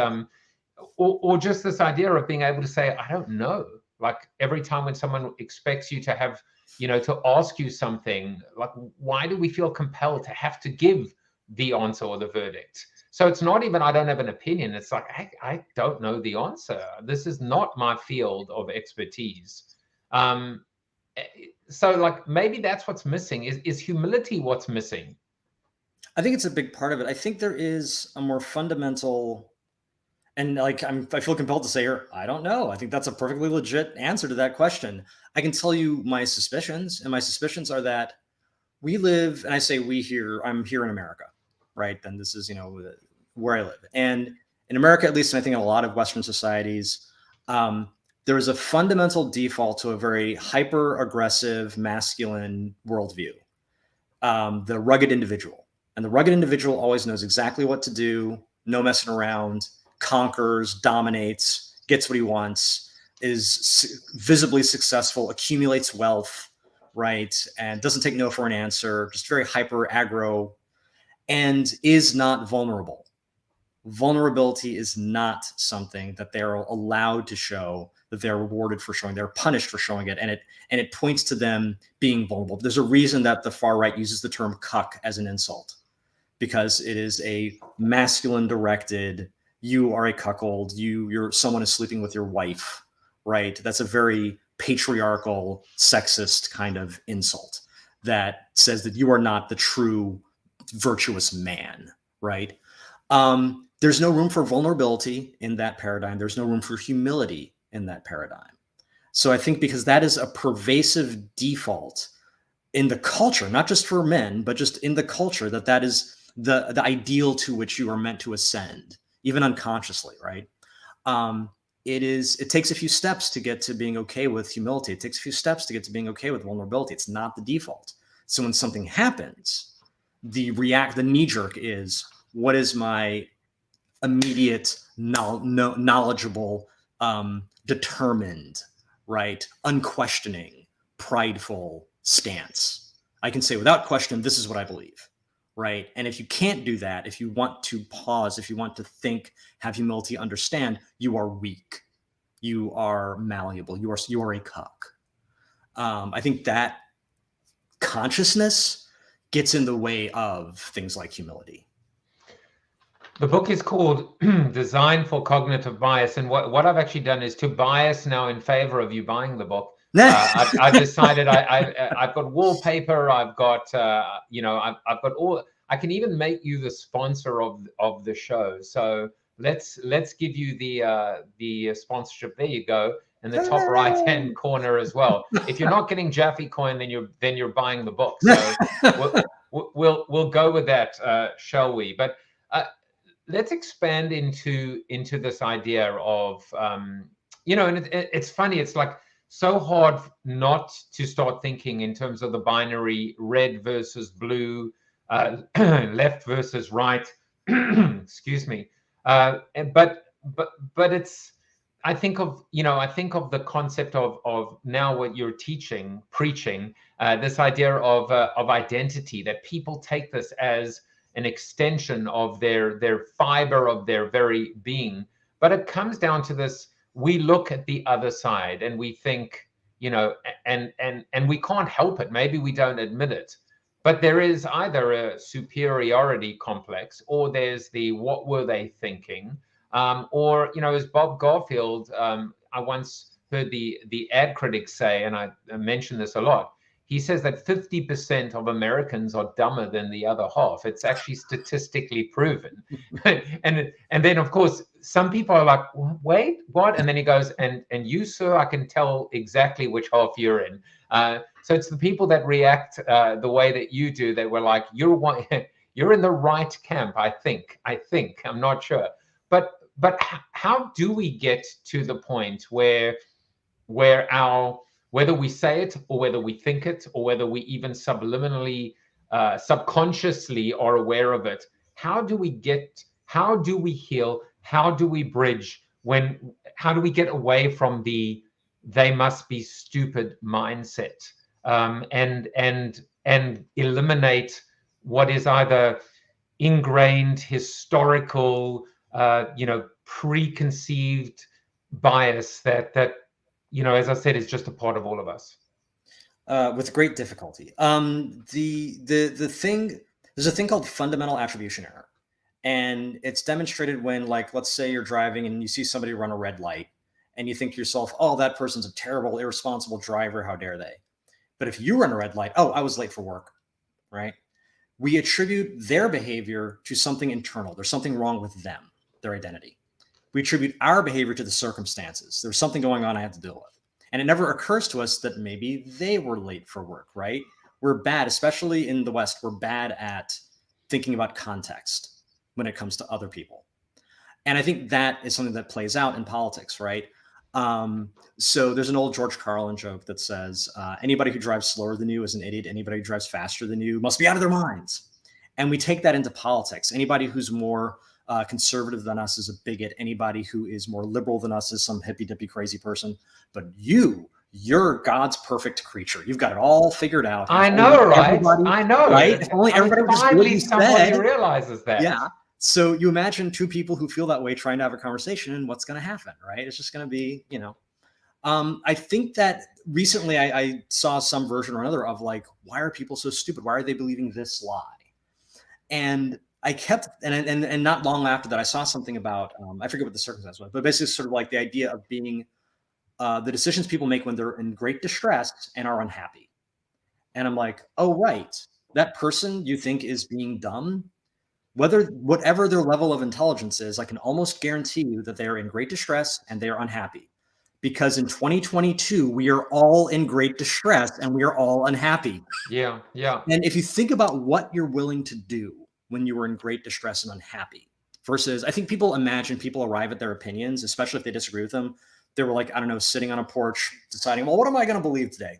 or just this idea of being able to say, I don't know. Like, every time when someone expects you to have, to ask you something, like, why do we feel compelled to have to give the answer or the verdict? So it's not even, I don't have an opinion. It's like, I don't know the answer. This is not my field of expertise. So like, maybe that's what's missing. Is humility what's missing? I think it's a big part of it. I think there is a more fundamental, and like, I feel compelled to say here, I don't know. I think that's a perfectly legit answer to that question. I can tell you my suspicions, and my suspicions are that we live, and I say we here, I'm here in America, right? And this is, where I live. And in America, at least, and I think in a lot of Western societies, there is a fundamental default to a very hyper-aggressive, masculine worldview, the rugged individual. And the rugged individual always knows exactly what to do, no messing around, conquers, dominates, gets what he wants, is visibly successful, accumulates wealth, right? And doesn't take no for an answer, just very hyper aggro, and is not vulnerable. Vulnerability is not something that they're allowed to show, that they're rewarded for showing, they're punished for showing it. And it points to them being vulnerable. There's a reason that the far right uses the term cuck as an insult, because it is a masculine directed, you are a cuckold, someone is sleeping with your wife, right? That's a very patriarchal, sexist kind of insult that says that you are not the true virtuous man, right? There's no room for vulnerability in that paradigm. There's no room for humility in that paradigm. So I think because that is a pervasive default in the culture, not just for men, but just in the culture, that is the ideal to which you are meant to ascend, even unconsciously, right? It takes a few steps to get to being okay with humility. It takes a few steps to get to being okay with vulnerability. It's not the default. So when something happens, the knee jerk is, what is my immediate, knowledgeable, determined, right, unquestioning, prideful stance? I can say without question, this is what I believe, right? And if you can't do that, if you want to pause, if you want to think, have humility, understand, you are weak, you are malleable, you are a cuck. I think that consciousness gets in the way of things like humility. The book is called Design for Cognitive Bias. And what I've actually done is to bias now in favor of you buying the book. I've decided I've got wallpaper. I've got, I've got all, I can even make you the sponsor of the show. So let's give you the sponsorship. There you go. In the top right-hand corner as well. If you're not getting Jaffe coin, then you're buying the book. So we'll go with that, shall we? But let's expand into this idea of and it's funny. It's like so hard not to start thinking in terms of the binary red versus blue, left versus right. Excuse me. But it's. I think of the concept of now what you're preaching, this idea of identity, that people take this as an extension of their fiber of their very being. But it comes down to this: we look at the other side and we think, and we can't help it. Maybe we don't admit it, but there is either a superiority complex, or there's the what were they thinking. Or, as Bob Garfield, I once heard the ad critics say, and I mention this a lot, he says that 50% of Americans are dumber than the other half. It's actually statistically proven. and then, of course, some people are like, wait, what? And then he goes, and you, sir, I can tell exactly which half you're in. So it's the people that react the way that you do that were like, you're in the right camp, I think. I'm not sure. But how do we get to the point where where whether we say it or whether we think it or whether we even subliminally, subconsciously are aware of it, how do we heal? How do we bridge how do we get away from the they must be stupid mindset, and eliminate what is either ingrained, historical, preconceived bias that as I said, is just a part of all of us. With great difficulty. The thing, there's a thing called fundamental attribution error, and it's demonstrated when, like, let's say you're driving and you see somebody run a red light, and you think to yourself, "Oh, that person's a terrible, irresponsible driver. How dare they?" But if you run a red light, "Oh, I was late for work," right? We attribute their behavior to something internal. There's something wrong with them, their identity. We attribute our behavior to the circumstances. There's something going on I have to deal with. And it never occurs to us that maybe they were late for work, right? We're bad, especially in the West, we're bad at thinking about context when it comes to other people. And I think that is something that plays out in politics, right? So there's an old George Carlin joke that says, anybody who drives slower than you is an idiot. Anybody who drives faster than you must be out of their minds. And we take that into politics. Anybody who's more conservative than us is a bigot. Anybody who is more liberal than us is some hippy dippy crazy person. But you're God's perfect creature. You've got it all figured out. I know, right? I know, right? If only everybody would just finally somebody realizes that. Yeah. So you imagine two people who feel that way trying to have a conversation, and what's going to happen, right? It's just going to be, I think that recently I saw some version or another of, like, why are people so stupid? Why are they believing this lie? And I kept, and not long after that, I saw something about, I forget what the circumstance was, but basically sort of like the idea of being the decisions people make when they're in great distress and are unhappy. And I'm like, oh, right. That person you think is being dumb, whatever their level of intelligence is, I can almost guarantee you that they are in great distress and they are unhappy. Because in 2022, we are all in great distress and we are all unhappy. Yeah, yeah. And if you think about what you're willing to do when you are in great distress and unhappy, versus, I think people arrive at their opinions, especially if they disagree with them. They were like, I don't know, sitting on a porch deciding, well, what am I going to believe today?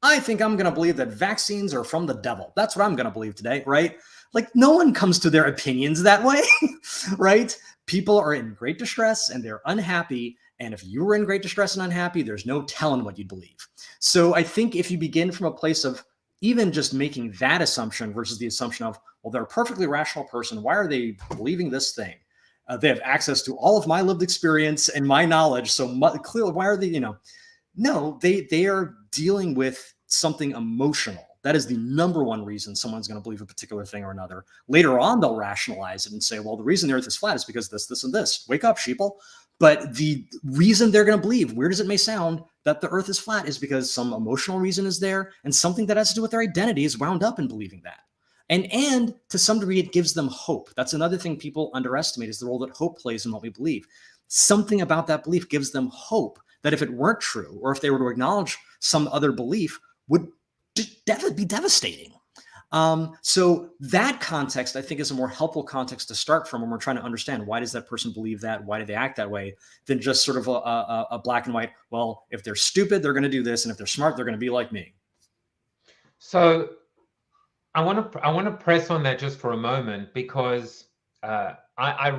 I think I'm going to believe that vaccines are from the devil. That's what I'm going to believe today, right? Like, no one comes to their opinions that way, right? People are in great distress and they're unhappy. And if you were in great distress and unhappy, there's no telling what you'd believe. So I think if you begin from a place of even just making that assumption versus the assumption of, well, they're a perfectly rational person. Why are they believing this thing? They have access to all of my lived experience and my knowledge. So clearly, why are they, no, they are dealing with something emotional. That is the number one reason someone's going to believe a particular thing or another. Later on, they'll rationalize it and say, well, the reason the earth is flat is because this, this, and this. Wake up, sheeple. But the reason they're going to believe, weird as it may sound, that the earth is flat is because some emotional reason is there and something that has to do with their identity is wound up in believing that. And to some degree, it gives them hope. That's another thing people underestimate, is the role that hope plays in what we believe. Something about that belief gives them hope that if it weren't true, or if they were to acknowledge some other belief, would be devastating. So that context, I think, is a more helpful context to start from when we're trying to understand, why does that person believe that? Why do they act that way? Than just sort of a black and white, well, if they're stupid, they're going to do this. And if they're smart, they're going to be like me. So I want to press on that just for a moment, because that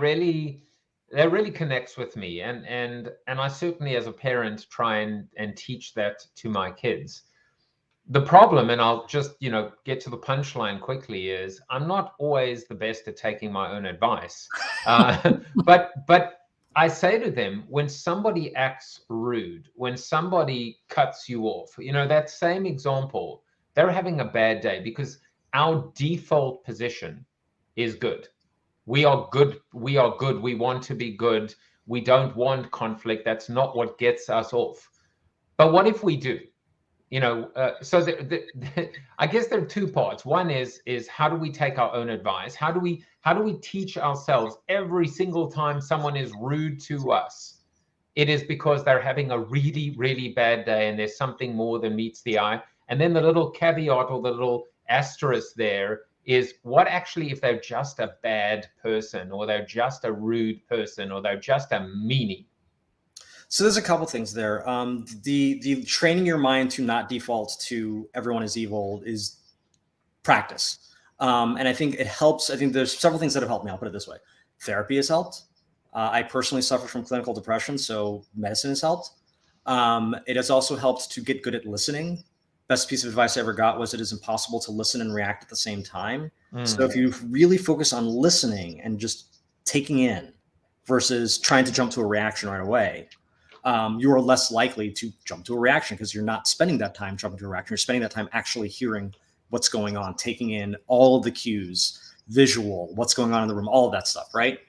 really connects with me. And I certainly, as a parent, try and teach that to my kids. The problem, and I'll just, get to the punchline quickly, is I'm not always the best at taking my own advice. But I say to them, when somebody acts rude, when somebody cuts you off, that same example, they're having a bad day, because our default position is good. We are good. We are good. We want to be good. We don't want conflict. That's not what gets us off. But what if we do? So I guess there are two parts. One is how do we take our own advice? How do we teach ourselves every single time someone is rude to us, it is because they're having a really, really bad day and there's something more than meets the eye. And then the little caveat or the little asterisk there is, what actually if they're just a bad person, or they're just a rude person, or they're just a meanie? So there's a couple things there. The training your mind to not default to everyone is evil is practice. And I think it helps. I think there's several things that have helped me. I'll put it this way. Therapy has helped. I personally suffer from clinical depression, so medicine has helped. It has also helped to get good at listening. Best piece of advice I ever got was it is impossible to listen and react at the same time. So if you really focus on listening and just taking in versus trying to jump to a reaction right away, you are less likely to jump to a reaction because you're not spending that time jumping to a reaction. You're spending that time actually hearing what's going on, taking in all of the cues, visual, what's going on in the room, all of that stuff, right?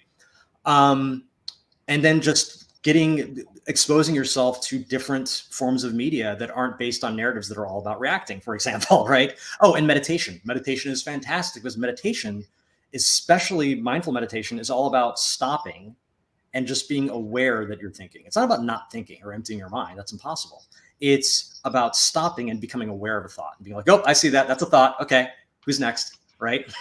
And then just exposing yourself to different forms of media that aren't based on narratives that are all about reacting, for example, right? Oh, and meditation. Meditation is fantastic because meditation, especially mindful meditation, is all about stopping and just being aware that you're thinking. It's not about not thinking or emptying your mind. That's impossible. It's about stopping and becoming aware of a thought and being like, oh, I see that. That's a thought. Okay, who's next, right?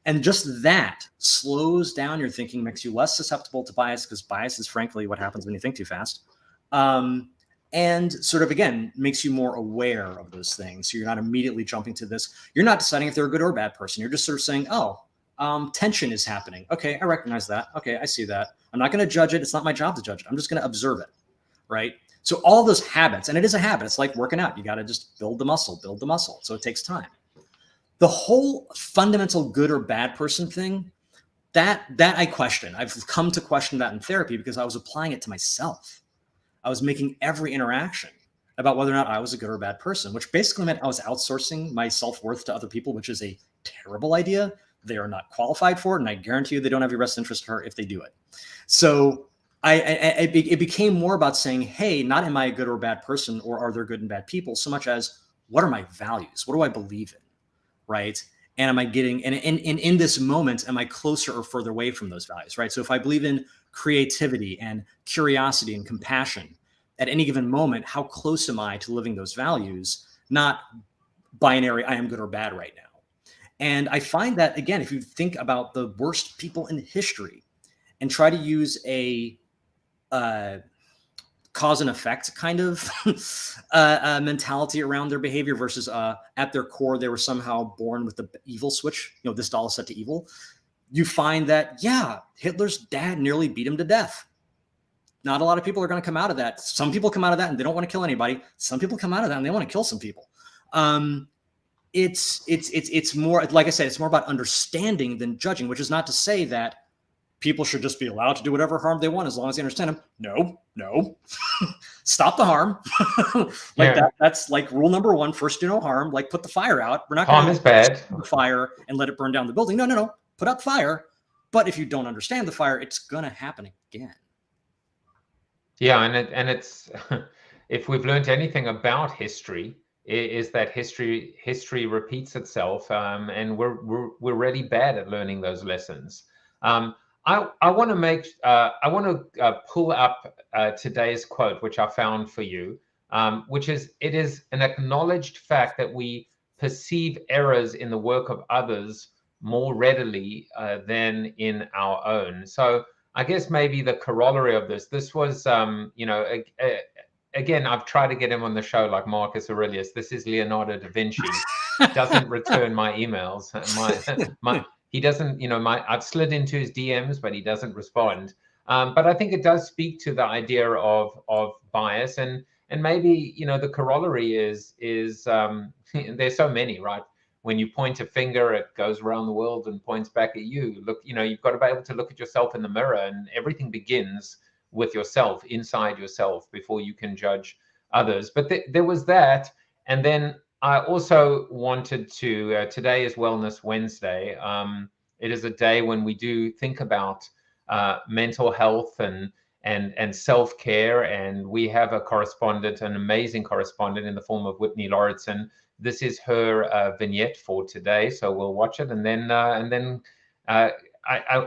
And just that slows down your thinking, makes you less susceptible to bias, because bias is frankly what happens when you think too fast. And sort of, again, makes you more aware of those things. So you're not immediately jumping to this. You're not deciding if they're a good or a bad person. You're just sort of saying, oh, tension is happening. Okay, I recognize that. Okay, I see that. I'm not going to judge it. It's not my job to judge it. I'm just going to observe it, right? So all those habits, and it is a habit. It's like working out. You got to just build the muscle. So it takes time. The whole fundamental good or bad person thing, that I question. I've come to question that in therapy because I was applying it to myself. I was making every interaction about whether or not I was a good or bad person, which basically meant I was outsourcing my self-worth to other people, which is a terrible idea. They are not qualified for it, and I guarantee you they don't have your best interest at heart if they do it. So it became more about saying, hey, not am I a good or bad person, or are there good and bad people, so much as what are my values? What do I believe in? Right? And am I getting, and in this moment, am I closer or further away from those values, right? So if I believe in creativity and curiosity and compassion at any given moment, how close am I to living those values? Not binary, I am good or bad right now. And I find that, again, if you think about the worst people in history and try to use a cause and effect kind of mentality around their behavior versus at their core, they were somehow born with the evil switch, this doll is set to evil. You find that, yeah, Hitler's dad nearly beat him to death. Not a lot of people are going to come out of that. Some people come out of that and they don't want to kill anybody. Some people come out of that and they want to kill some people. It's more, like I said, it's more about understanding than judging, which is not to say that people should just be allowed to do whatever harm they want as long as they understand them. No. Stop the harm. That's like rule number one. First, do no harm. Like, put the fire out. We're not going to put the fire and let it burn down the building. No. Put out the fire. But if you don't understand the fire, it's going to happen again. Yeah, and it's if we've learned anything about history, is that history repeats itself, and we're really bad at learning those lessons. I want to pull up today's quote, which I found for you, which is, it is an acknowledged fact that we perceive errors in the work of others more readily than in our own. So I guess maybe the corollary of this was, again, I've tried to get him on the show like Marcus Aurelius. This is Leonardo da Vinci. Doesn't return my emails. He doesn't, I've slid into his DMs, but he doesn't respond. But I think it does speak to the idea of bias, and maybe, the corollary is there's so many, right? When you point a finger, it goes around the world and points back at you. Look, you've got to be able to look at yourself in the mirror, and everything begins with yourself, inside yourself, before you can judge others. But there was that. And then I also wanted to, today is Wellness Wednesday. It is a day when we do think about mental health and self-care. And we have a correspondent, an amazing correspondent in the form of Whitney Lauritsen. This is her vignette for today. So we'll watch it. And then I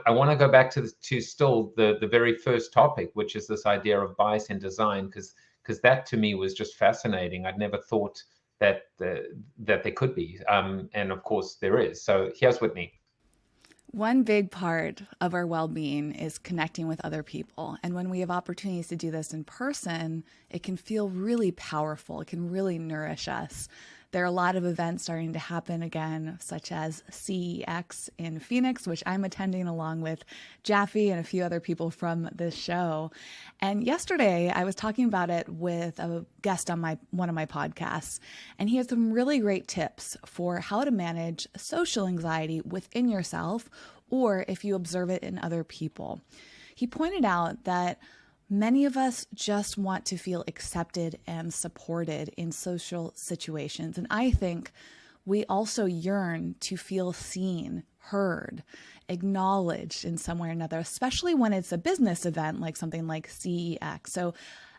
want to go back to still the very first topic, which is this idea of bias in design, because that to me was just fascinating. I'd never thought that there could be, and of course there is. So here's Whitney. One big part of our well-being is connecting with other people. And when we have opportunities to do this in person, it can feel really powerful. It can really nourish us. There are a lot of events starting to happen again, such as CEX in Phoenix, which I'm attending along with Jaffe and a few other people from this show. And yesterday I was talking about it with a guest on one of my podcasts, and he had some really great tips for how to manage social anxiety within yourself, or if you observe it in other people. He pointed out that many of us just want to feel accepted and supported in social situations. And I think we also yearn to feel seen, heard, acknowledged in some way or another, especially when it's a business event like something like CEX. So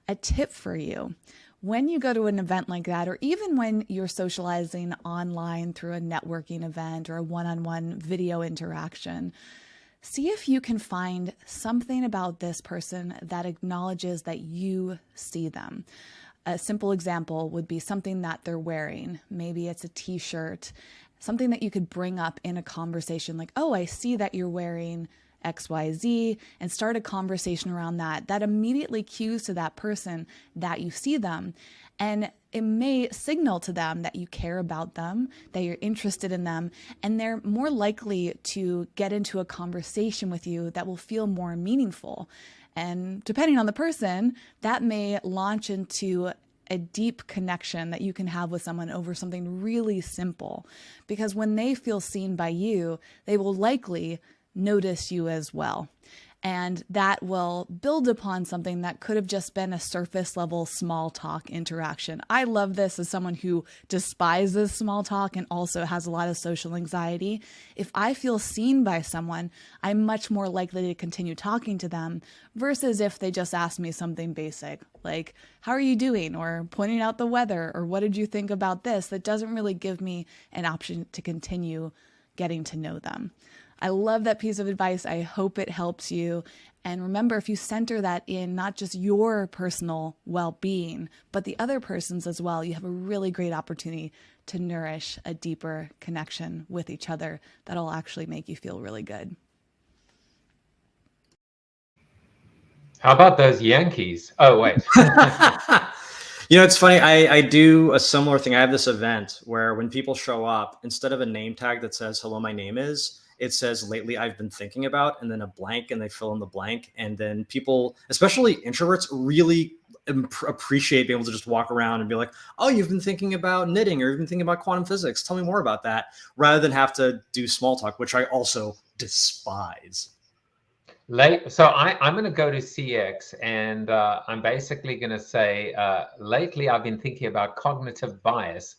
a tip for you: when you go to an event like that, or even when you're socializing online through a networking event or a one-on-one video interaction, see if you can find something about this person that acknowledges that you see them. A simple example would be something that they're wearing. Maybe it's a t-shirt, something that you could bring up in a conversation like, oh, I see that you're wearing XYZ, and start a conversation around that. That immediately cues to that person that you see them. And it may signal to them that you care about them, that you're interested in them, and they're more likely to get into a conversation with you that will feel more meaningful. And depending on the person, that may launch into a deep connection that you can have with someone over something really simple. Because when they feel seen by you, they will likely notice you as well. And that will build upon something that could have just been a surface level small talk interaction. I love this as someone who despises small talk and also has a lot of social anxiety. If I feel seen by someone, I'm much more likely to continue talking to them versus if they just ask me something basic like, how are you doing? Or pointing out the weather, or what did you think about this? That doesn't really give me an option to continue getting to know them. I love that piece of advice. I hope it helps you. And remember, if you center that in not just your personal well-being, but the other person's as well, you have a really great opportunity to nourish a deeper connection with each other that'll actually make you feel really good. How about those Yankees? Oh, wait. You know, it's funny. I do a similar thing. I have this event where when people show up, instead of a name tag that says, hello, my name is, it says, lately I've been thinking about, and then a blank, and they fill in the blank. And then people, especially introverts, really appreciate being able to just walk around and be like, oh, you've been thinking about knitting, or you've been thinking about quantum physics. Tell me more about that, rather than have to do small talk, which I also despise. So I'm going to go to CX, and I'm basically going to say, lately I've been thinking about cognitive bias.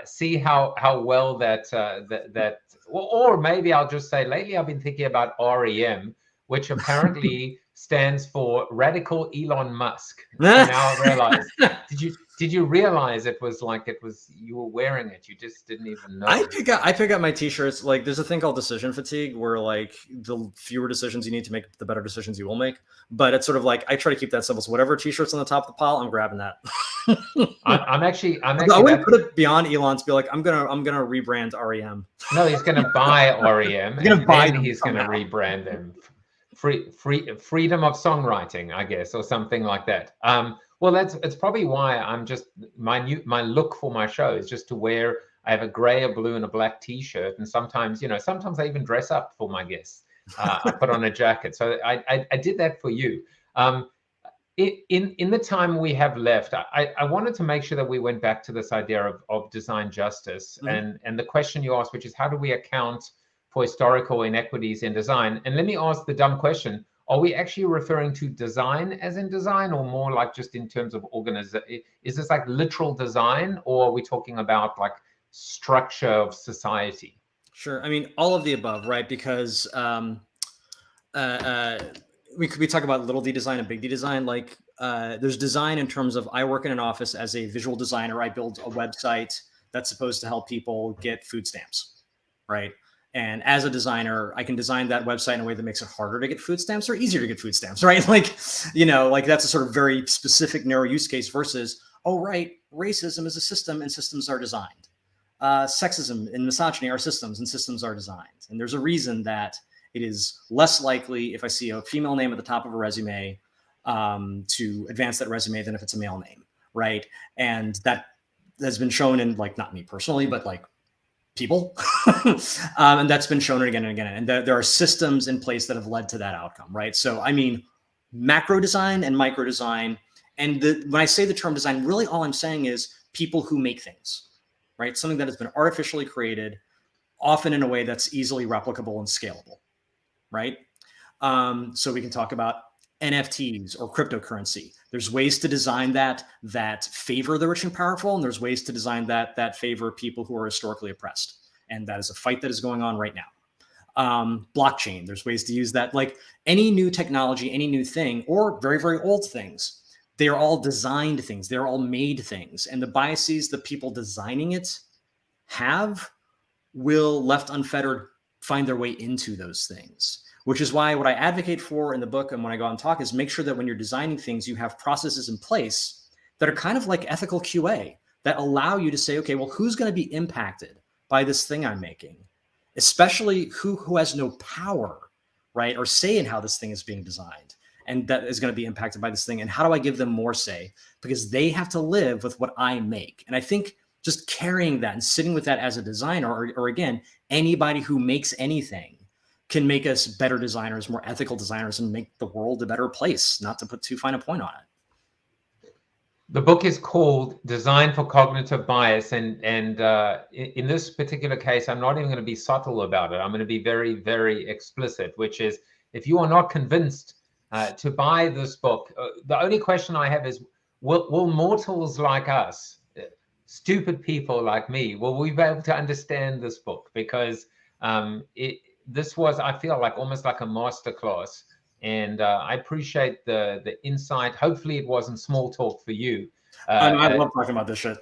See how well that or maybe I'll just say, lately I've been thinking about REM, which apparently stands for Radical Elon Musk. And now I realize, did you realize it was you were wearing it? You just didn't even know. I pick up my t-shirts. Like, there's a thing called decision fatigue, where like the fewer decisions you need to make, the better decisions you will make. But it's sort of like, I try to keep that simple. So whatever t-shirt's on the top of the pile, I'm grabbing that. I'm actually I wouldn't put it beyond Elon to be like, I'm gonna rebrand REM. No, he's gonna buy REM. He's gonna rebrand them. Freedom of songwriting, I guess, or something like that. Well, it's probably why I'm just my look for my show is just to wear. I have a gray, a blue, and a black T-shirt, and sometimes I even dress up for my guests. I put on a jacket, so I did that for you. In the time we have left, I wanted to make sure that we went back to this idea of design justice, and the question you asked, which is how do we account for historical inequities in design? And let me ask the dumb question: are we actually referring to design as in design, or more like just in terms of organization? Is this like literal design, or are we talking about like structure of society? Sure. I mean, all of the above, right? Because we talk about little d design and big D design. Like there's design in terms of, I work in an office as a visual designer. I build a website that's supposed to help people get food stamps, right? And as a designer, I can design that website in a way that makes it harder to get food stamps or easier to get food stamps, right? Like, like that's a sort of very specific narrow use case versus, oh, right, racism is a system and systems are designed. sexism and misogyny are systems, and systems are designed. And there's a reason that it is less likely if I see a female name at the top of a resume to advance that resume than if it's a male name, right? And that has been shown in, like, not me personally, but like people. And that's been shown again and again. And there are systems in place that have led to that outcome, right? So, I mean, macro design and micro design. And when I say the term design, really all I'm saying is people who make things, right? Something that has been artificially created, often in a way that's easily replicable and scalable, right? So we can talk about NFTs or cryptocurrency. There's ways to design that favor the rich and powerful, and there's ways to design that favor people who are historically oppressed. And that is a fight that is going on right now. Blockchain, there's ways to use that. Like any new technology, any new thing, or very, very old things, they are all designed things. They're all made things. And the biases the people designing it have will, left unfettered, find their way into those things. Which is why what I advocate for in the book and when I go out and talk is make sure that when you're designing things, you have processes in place that are kind of like ethical QA that allow you to say, okay, well, who's going to be impacted by this thing I'm making? Especially who has no power, right, or say in how this thing is being designed, and that is going to be impacted by this thing. And how do I give them more say? Because they have to live with what I make. And I think just carrying that and sitting with that as a designer, or again, anybody who makes anything, can make us better designers, more ethical designers, and make the world a better place, not to put too fine a point on it. The book is called Design for Cognitive Bias. And in this particular case, I'm not even going to be subtle about it. I'm going to be very, very explicit, which is if you are not convinced to buy this book, the only question I have is, will mortals like us, stupid people like me, will we be able to understand this book? Because this was, I feel like, almost like a masterclass, and I appreciate the insight. Hopefully, it wasn't small talk for you. I love talking about this shit.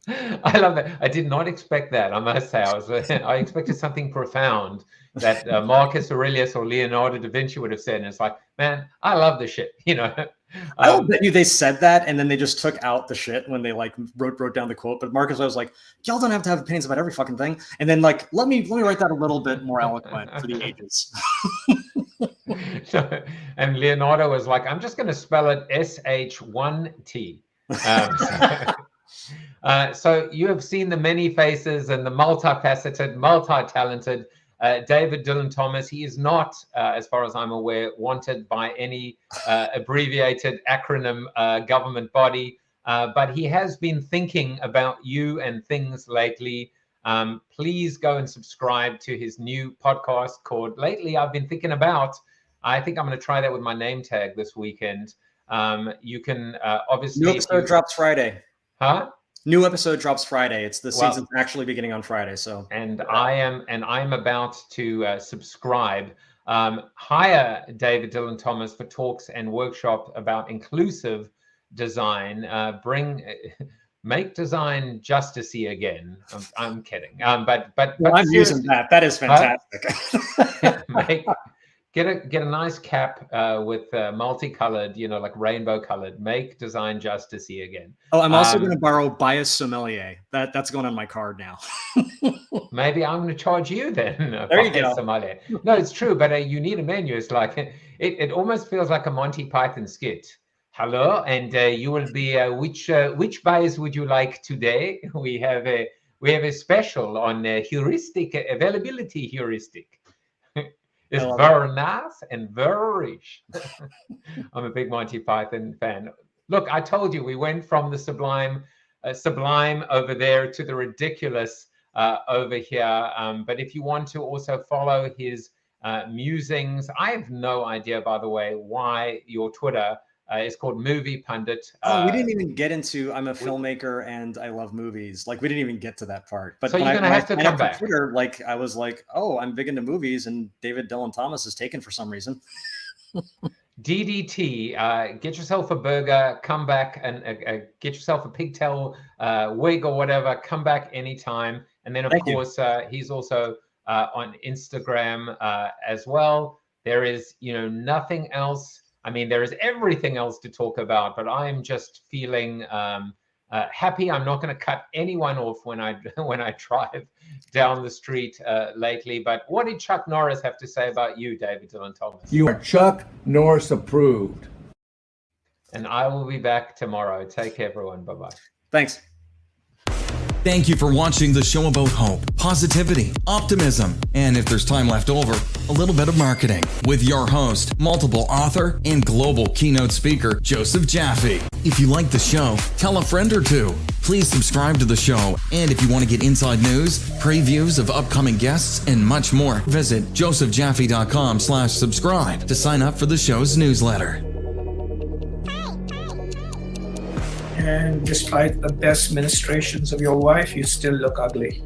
I love that. I did not expect that. I must say, I expected something profound that Marcus Aurelius or Leonardo da Vinci would have said, and it's like, man, I love this shit. You know. I will bet you they said that and then they just took out the shit when they like wrote down the quote. But Marcus, I was like, y'all don't have to have opinions about every fucking thing. And then like, let me write that a little bit more eloquent for the ages. And Leonardo was like, I'm just going to spell it SH1T. So you have seen the many faces and the multifaceted, multi-talented David Dylan Thomas. He is not, as far as I'm aware, wanted by any abbreviated acronym government body, but he has been thinking about you and things lately. Please go and subscribe to his new podcast called Lately I've Been Thinking About. I think I'm going to try that with my name tag this weekend. You can obviously... New episode drops Friday. Huh? New episode drops Friday. It's the season's actually beginning on Friday. So, and I am about to subscribe. Hire David Dylan Thomas for talks and workshop about inclusive design. Make design justicey again. I'm kidding. But I'm using that. That is fantastic. Get a nice cap with multicolored, like rainbow colored. Make design justicey again. Oh, I'm also going to borrow bias sommelier. That's going on my card now. Maybe I'm going to charge you then. There you go. Sommelier. No, it's true, but you need a menu. It's like it almost feels like a Monty Python skit. Hello, and you will be which bias would you like today? We have a special on heuristic availability heuristic. It's very nice and very rich. I'm a big Monty Python fan. Look, I told you we went from the sublime over there to the ridiculous over here. But if you want to also follow his musings, I have no idea, by the way, why your Twitter is called Movie Pundit. We didn't even get into I'm a filmmaker and I love movies. Like we didn't even get to that part. But so you're gonna have to come back. Twitter, like I was like, oh, I'm big into movies, and David Dylan Thomas is taken for some reason. DDT, get yourself a burger, come back and get yourself a pigtail wig or whatever. Come back anytime. And then of course he's also on Instagram as well. There is nothing else. I mean, there is everything else to talk about, but I'm just feeling happy I'm not going to cut anyone off when I drive down the street lately. But what did Chuck Norris have to say about you, David Dylan Thomas? You are Chuck Norris approved. And I will be back tomorrow. Take care, everyone. Bye-bye. Thanks. Thank you for watching the show about hope, positivity, optimism, and if there's time left over, a little bit of marketing with your host, multiple author, and global keynote speaker, Joseph Jaffe. If you like the show, tell a friend or two. Please subscribe to the show, and if you want to get inside news, previews of upcoming guests, and much more, visit josephjaffe.com/subscribe to sign up for the show's newsletter. And despite the best ministrations of your wife, you still look ugly.